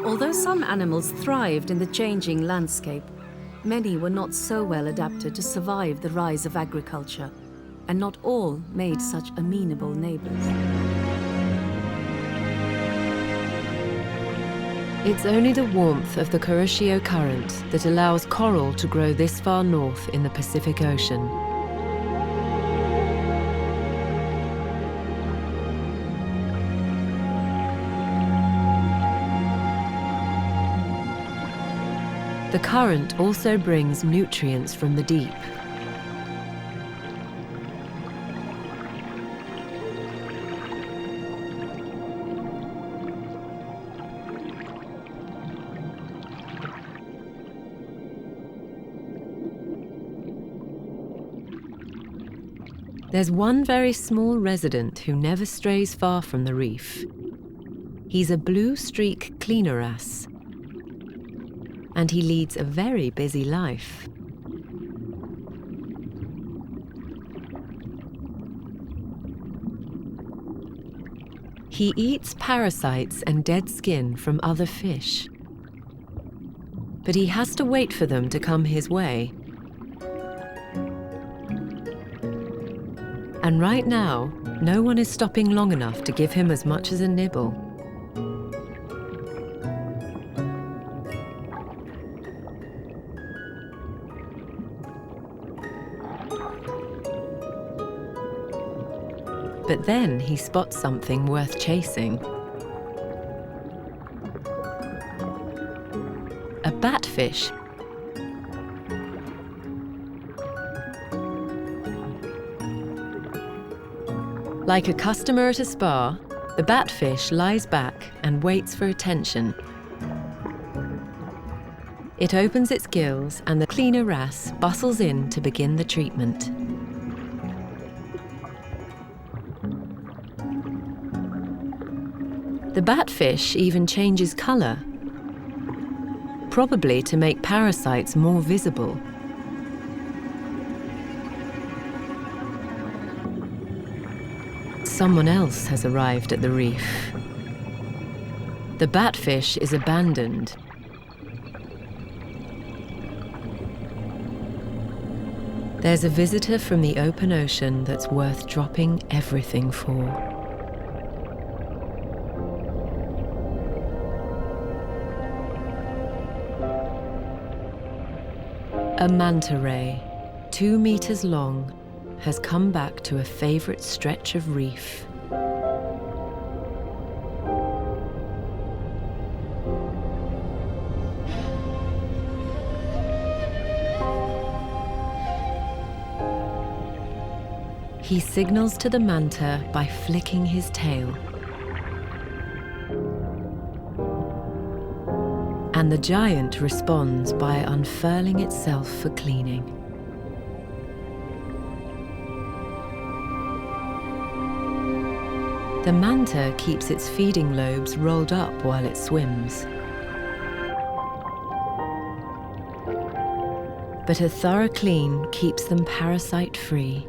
Although some animals thrived in the changing landscape, many were not so well adapted to survive the rise of agriculture, and not all made such amenable neighbors. It's only the warmth of the Kuroshio Current that allows coral to grow this far north in the Pacific Ocean. The current also brings nutrients from the deep. There's one very small resident who never strays far from the reef. He's a blue streak cleaner wrasse, and he leads a very busy life. He eats parasites and dead skin from other fish, but he has to wait for them to come his way. And right now, no one is stopping long enough to give him as much as a nibble. But then he spots something worth chasing. A batfish. Like a customer at a spa, the batfish lies back and waits for attention. It opens its gills and the cleaner wrasse bustles in to begin the treatment. The batfish even changes colour, probably to make parasites more visible. Someone else has arrived at the reef. The batfish is abandoned. There's a visitor from the open ocean that's worth dropping everything for. A manta ray, 2 meters long, has come back to a favorite stretch of reef. He signals to the manta by flicking his tail. And the giant responds by unfurling itself for cleaning. The manta keeps its feeding lobes rolled up while it swims. But a thorough clean keeps them parasite-free.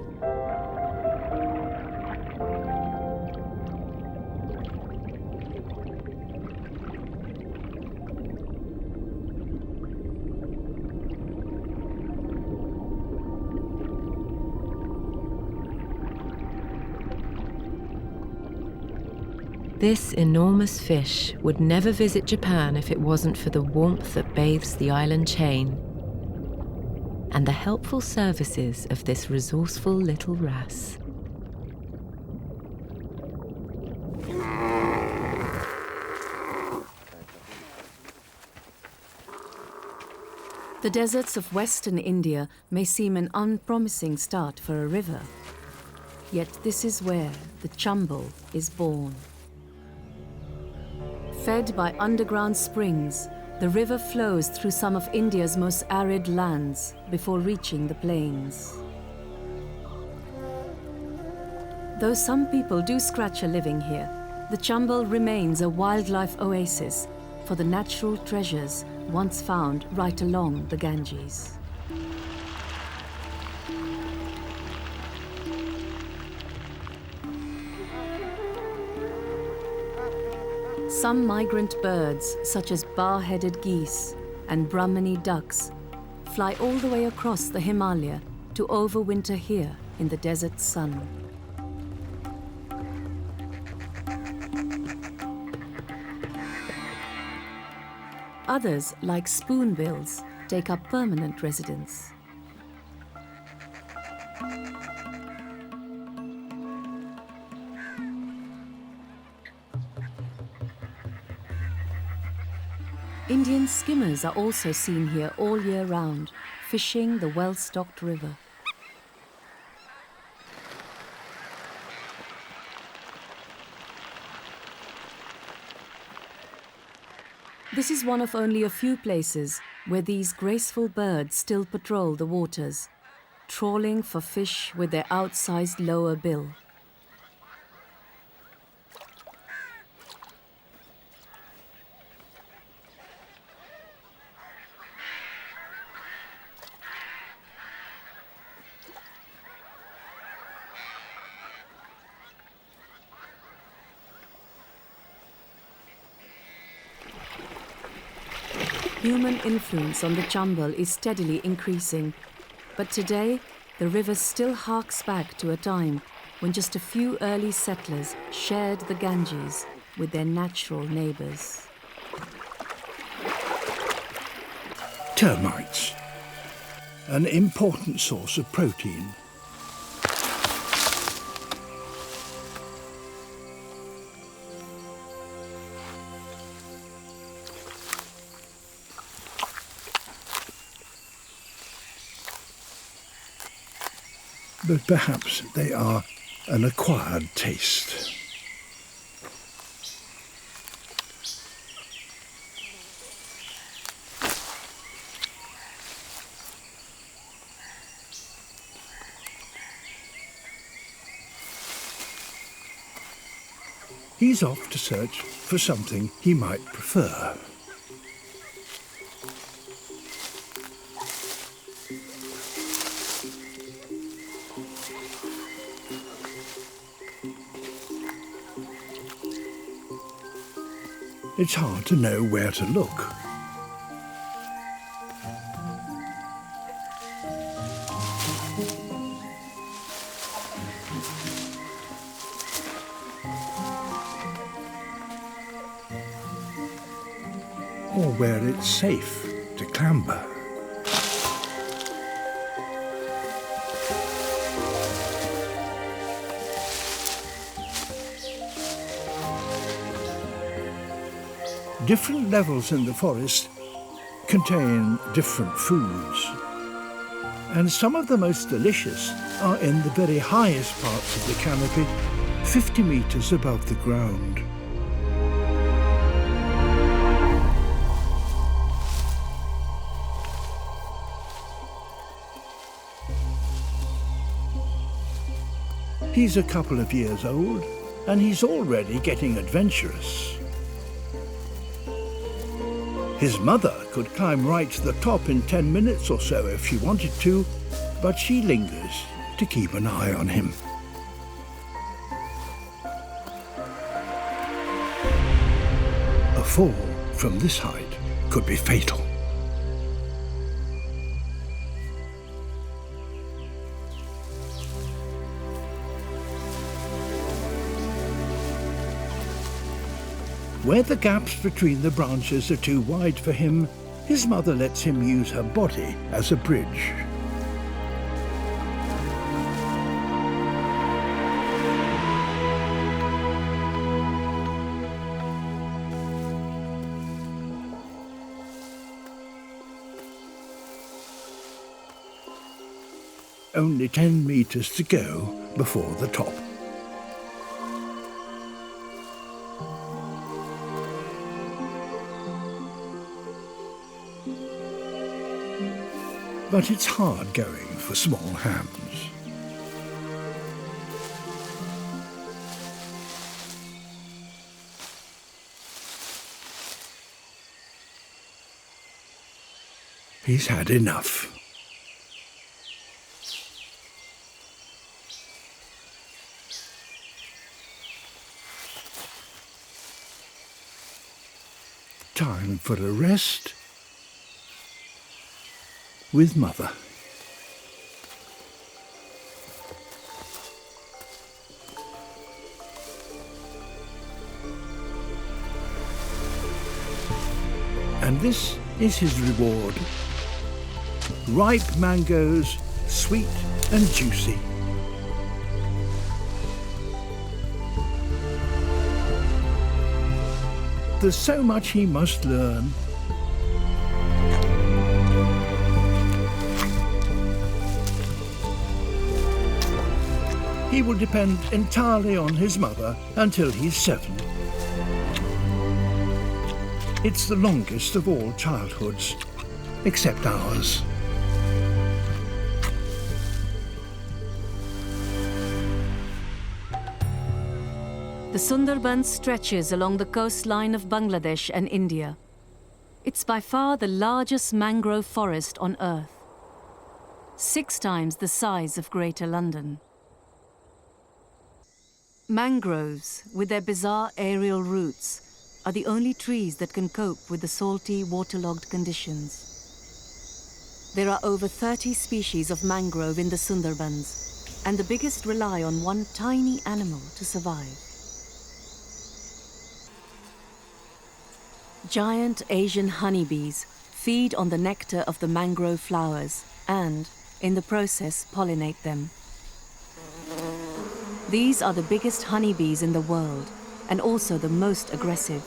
This enormous fish would never visit Japan if it wasn't for the warmth that bathes the island chain and the helpful services of this resourceful little wrasse. The deserts of western India may seem an unpromising start for a river. Yet this is where the Chambal is born. Fed by underground springs, the river flows through some of India's most arid lands before reaching the plains. Though some people do scratch a living here, the Chambal remains a wildlife oasis for the natural treasures once found right along the Ganges. Some migrant birds, such as bar-headed geese and Brahmani ducks, fly all the way across the Himalaya to overwinter here in the desert sun. Others, like spoonbills, take up permanent residence. Indian skimmers are also seen here all year round, fishing the well-stocked river. This is one of only a few places where these graceful birds still patrol the waters, trawling for fish with their outsized lower bill. Human influence on the Chambal is steadily increasing, but today the river still harks back to a time when just a few early settlers shared the Ganges with their natural neighbours. Termites, an important source of protein. But perhaps they are an acquired taste. He's off to search for something he might prefer. It's hard to know where to look. Or where it's safe to clamber. Different levels in the forest contain different foods, and some of the most delicious are in the very highest parts of the canopy, 50 meters above the ground. He's a couple of years old, and he's already getting adventurous. His mother could climb right to the top in 10 minutes or so if she wanted to, but she lingers to keep an eye on him. A fall from this height could be fatal. Where the gaps between the branches are too wide for him, his mother lets him use her body as a bridge. Only 10 meters to go before the top. But it's hard going for small hands. He's had enough. Time for a rest with Mother. And this is his reward. Ripe mangoes, sweet and juicy. There's so much he must learn. He will depend entirely on his mother until he's 7. It's the longest of all childhoods, except ours. The Sundarbans stretches along the coastline of Bangladesh and India. It's by far the largest mangrove forest on Earth, 6 times the size of Greater London. Mangroves, with their bizarre aerial roots, are the only trees that can cope with the salty, waterlogged conditions. There are over 30 species of mangrove in the Sundarbans, and the biggest rely on one tiny animal to survive. Giant Asian honeybees feed on the nectar of the mangrove flowers and, in the process, pollinate them. These are the biggest honeybees in the world and also the most aggressive.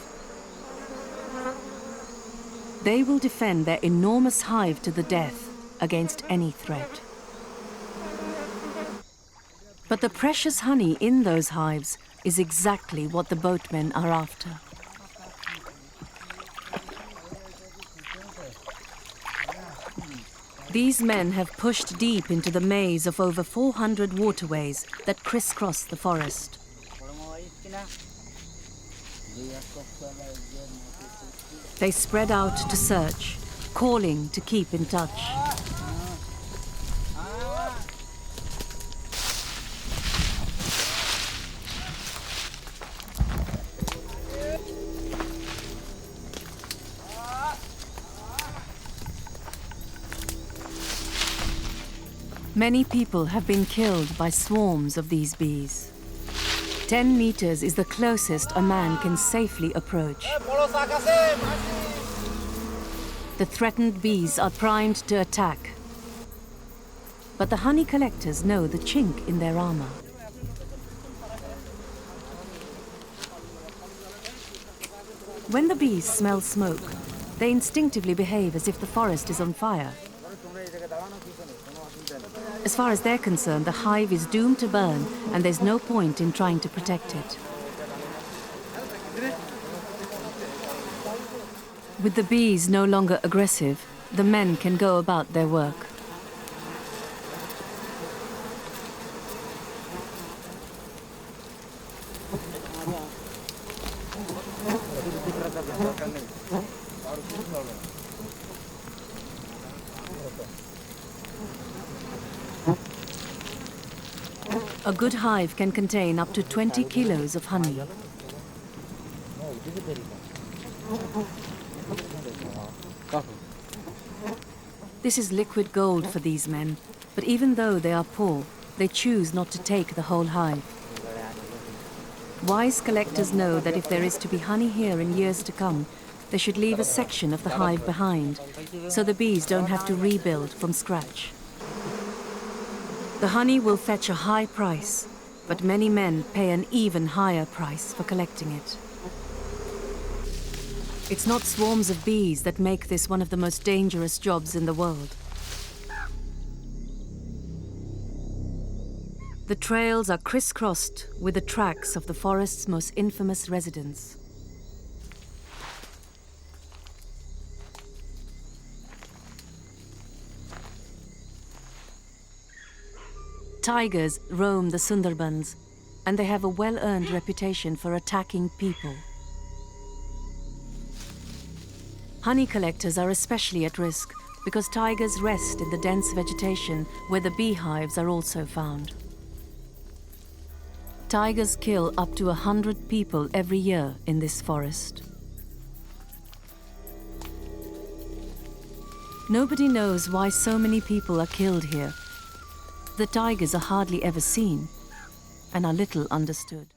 They will defend their enormous hive to the death against any threat. But the precious honey in those hives is exactly what the boatmen are after. These men have pushed deep into the maze of over 400 waterways that crisscross the forest. They spread out to search, calling to keep in touch. Many people have been killed by swarms of these bees. 10 meters is the closest a man can safely approach. The threatened bees are primed to attack. But the honey collectors know the chink in their armor. When the bees smell smoke, they instinctively behave as if the forest is on fire. As far as they're concerned, the hive is doomed to burn, and there's no point in trying to protect it. With the bees no longer aggressive, the men can go about their work. A good hive can contain up to 20 kilos of honey. This is liquid gold for these men, but even though they are poor, they choose not to take the whole hive. Wise collectors know that if there is to be honey here in years to come, they should leave a section of the hive behind, so the bees don't have to rebuild from scratch. The honey will fetch a high price, but many men pay an even higher price for collecting it. It's not swarms of bees that make this one of the most dangerous jobs in the world. The trails are crisscrossed with the tracks of the forest's most infamous residents. Tigers roam the Sundarbans, and they have a well-earned reputation for attacking people. Honey collectors are especially at risk because tigers rest in the dense vegetation where the beehives are also found. Tigers kill up to 100 people every year in this forest. Nobody knows why so many people are killed here. The tigers are hardly ever seen and are little understood.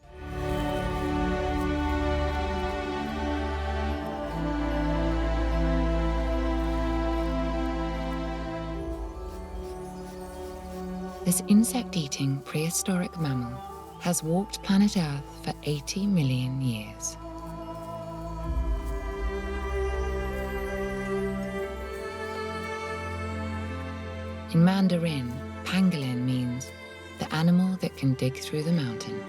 This insect-eating prehistoric mammal has walked planet Earth for 80 million years. In Mandarin, pangolin means the animal that can dig through the mountain.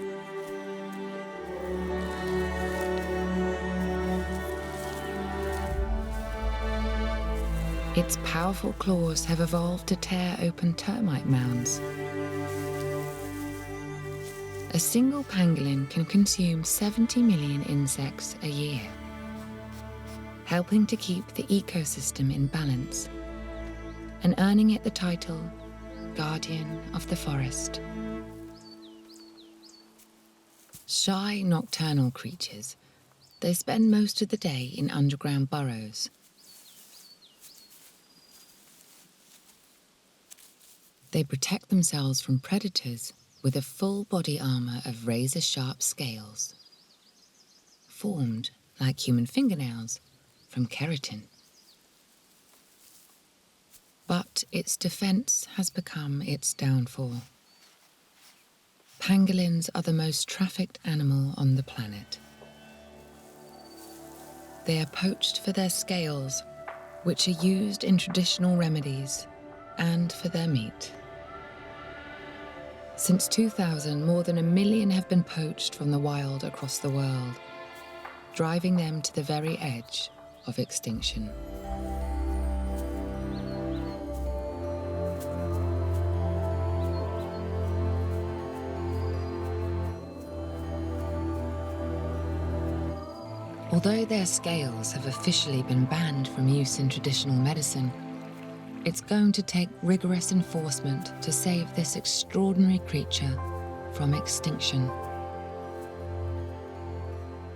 Its powerful claws have evolved to tear open termite mounds. A single pangolin can consume 70 million insects a year, helping to keep the ecosystem in balance and earning it the title Guardian of the Forest. Shy nocturnal creatures, they spend most of the day in underground burrows. They protect themselves from predators with a full body armor of razor-sharp scales, formed, like human fingernails, from keratin. But its defense has become its downfall. Pangolins are the most trafficked animal on the planet. They are poached for their scales, which are used in traditional remedies, and for their meat. Since 2000, more than 1 million have been poached from the wild across the world, driving them to the very edge of extinction. Although their scales have officially been banned from use in traditional medicine, it's going to take rigorous enforcement to save this extraordinary creature from extinction.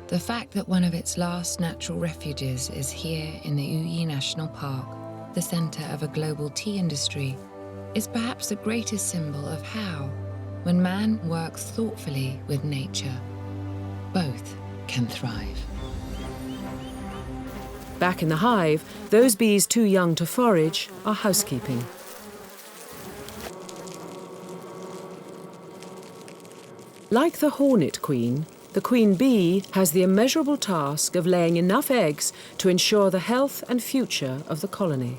The fact that one of its last natural refuges is here in the Uan National Park, the centre of a global tea industry, is perhaps the greatest symbol of how, when man works thoughtfully with nature, both can thrive. Back in the hive, those bees too young to forage are housekeeping. Like the hornet queen, the queen bee has the immeasurable task of laying enough eggs to ensure the health and future of the colony.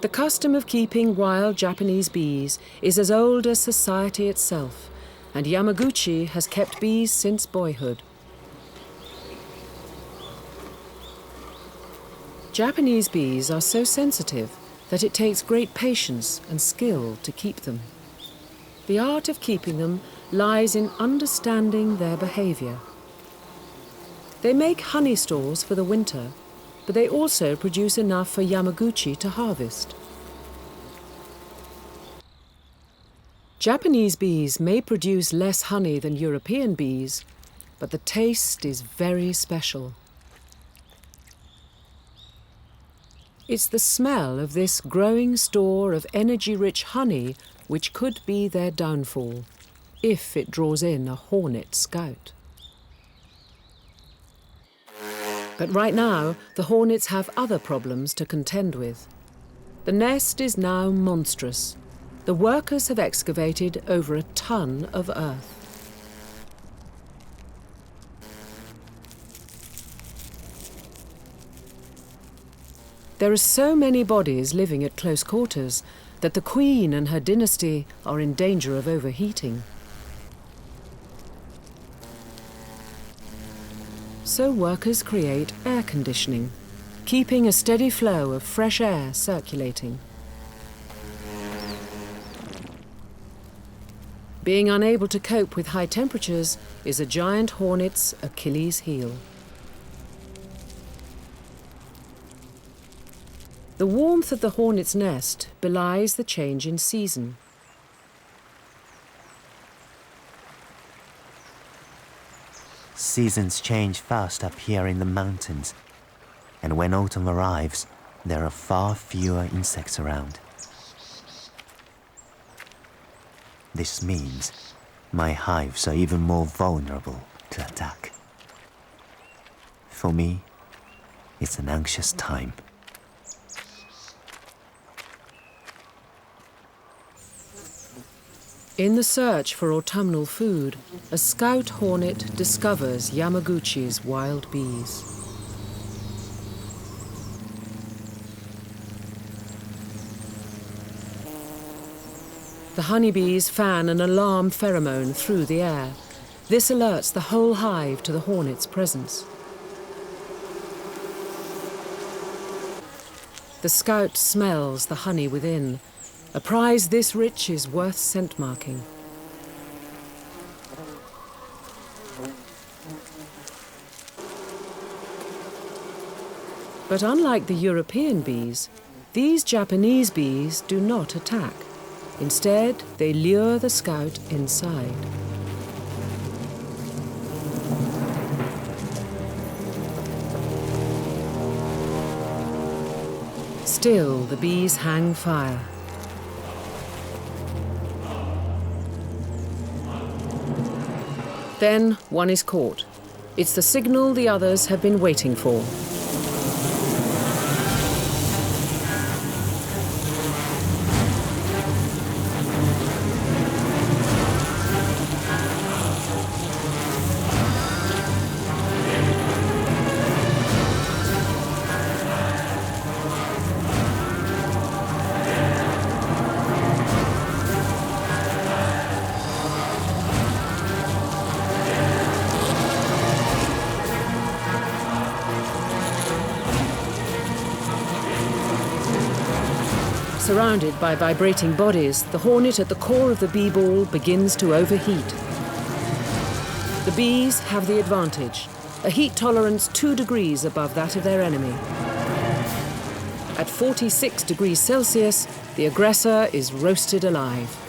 The custom of keeping wild Japanese bees is as old as society itself, and Yamaguchi has kept bees since boyhood. Japanese bees are so sensitive that it takes great patience and skill to keep them. The art of keeping them lies in understanding their behavior. They make honey stores for the winter, but they also produce enough for Yamaguchi to harvest. Japanese bees may produce less honey than European bees, but the taste is very special. It's the smell of this growing store of energy-rich honey which could be their downfall, if it draws in a hornet scout. But right now, the hornets have other problems to contend with. The nest is now monstrous. The workers have excavated over a ton of earth. There are so many bodies living at close quarters that the queen and her dynasty are in danger of overheating. So workers create air conditioning, keeping a steady flow of fresh air circulating. Being unable to cope with high temperatures is a giant hornet's Achilles heel. The warmth of the hornet's nest belies the change in season. Seasons change fast up here in the mountains, and when autumn arrives, there are far fewer insects around. This means my hives are even more vulnerable to attack. For me, it's an anxious time. In the search for autumnal food, a scout hornet discovers Yamaguchi's wild bees. The honeybees fan an alarm pheromone through the air. This alerts the whole hive to the hornet's presence. The scout smells the honey within. A prize this rich is worth scent marking. But unlike the European bees, these Japanese bees do not attack. Instead, they lure the scout inside. Still, the bees hang fire. Then one is caught. It's the signal the others have been waiting for. Surrounded by vibrating bodies, the hornet at the core of the bee ball begins to overheat. The bees have the advantage, a heat tolerance 2 degrees above that of their enemy. At 46 degrees Celsius, the aggressor is roasted alive.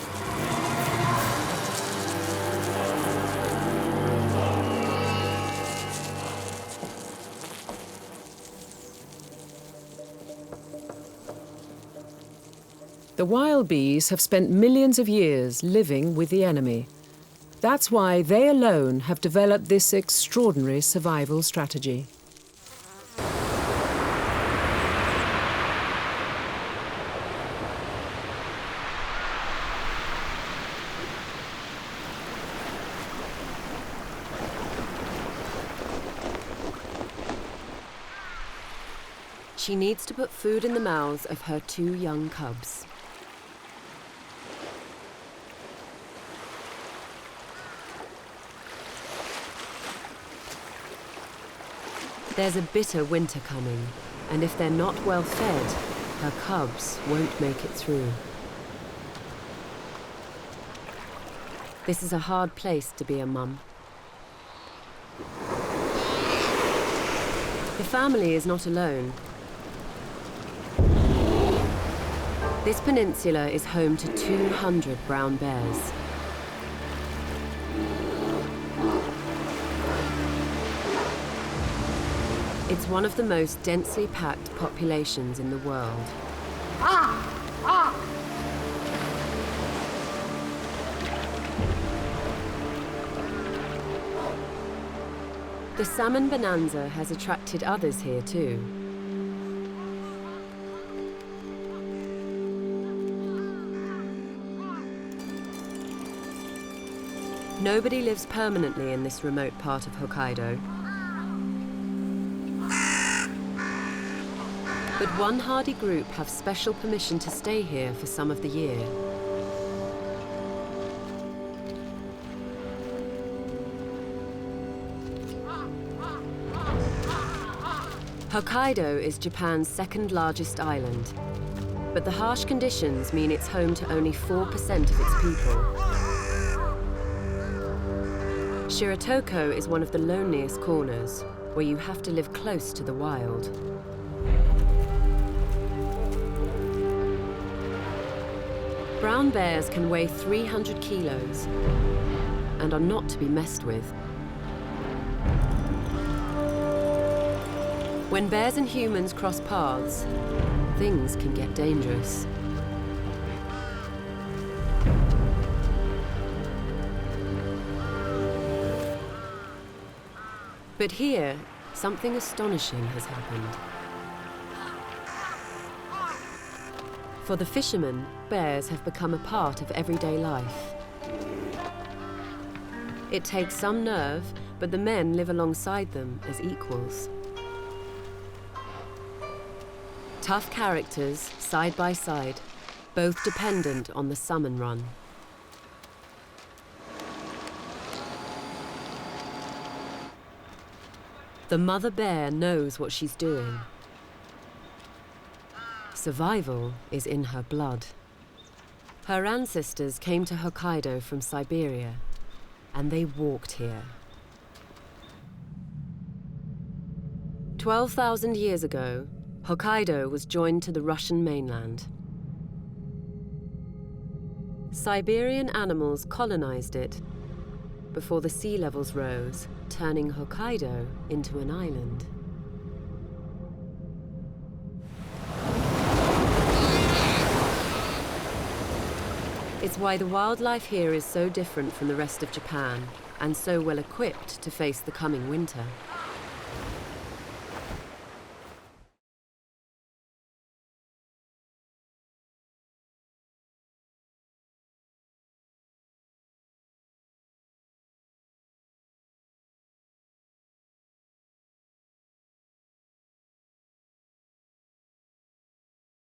The wild bees have spent millions of years living with the enemy. That's why they alone have developed this extraordinary survival strategy. She needs to put food in the mouths of her 2 young cubs. There's a bitter winter coming, and if they're not well fed, her cubs won't make it through. This is a hard place to be a mum. The family is not alone. This peninsula is home to 200 brown bears. It's one of the most densely packed populations in the world. The salmon bonanza has attracted others here too. Nobody lives permanently in this remote part of Hokkaido. But one hardy group have special permission to stay here for some of the year. Hokkaido is Japan's second largest island, but the harsh conditions mean it's home to only 4% of its people. Shiratoko is one of the loneliest corners, where you have to live close to the wild. Brown bears can weigh 300 kilos and are not to be messed with. When bears and humans cross paths, things can get dangerous. But here, something astonishing has happened. For the fishermen, bears have become a part of everyday life. It takes some nerve, but the men live alongside them as equals. Tough characters, side by side, both dependent on the salmon run. The mother bear knows what she's doing. Survival is in her blood. Her ancestors came to Hokkaido from Siberia, and they walked here. 12,000 years ago, Hokkaido was joined to the Russian mainland. Siberian animals colonized it before the sea levels rose, turning Hokkaido into an island. It's why the wildlife here is so different from the rest of Japan and so well equipped to face the coming winter.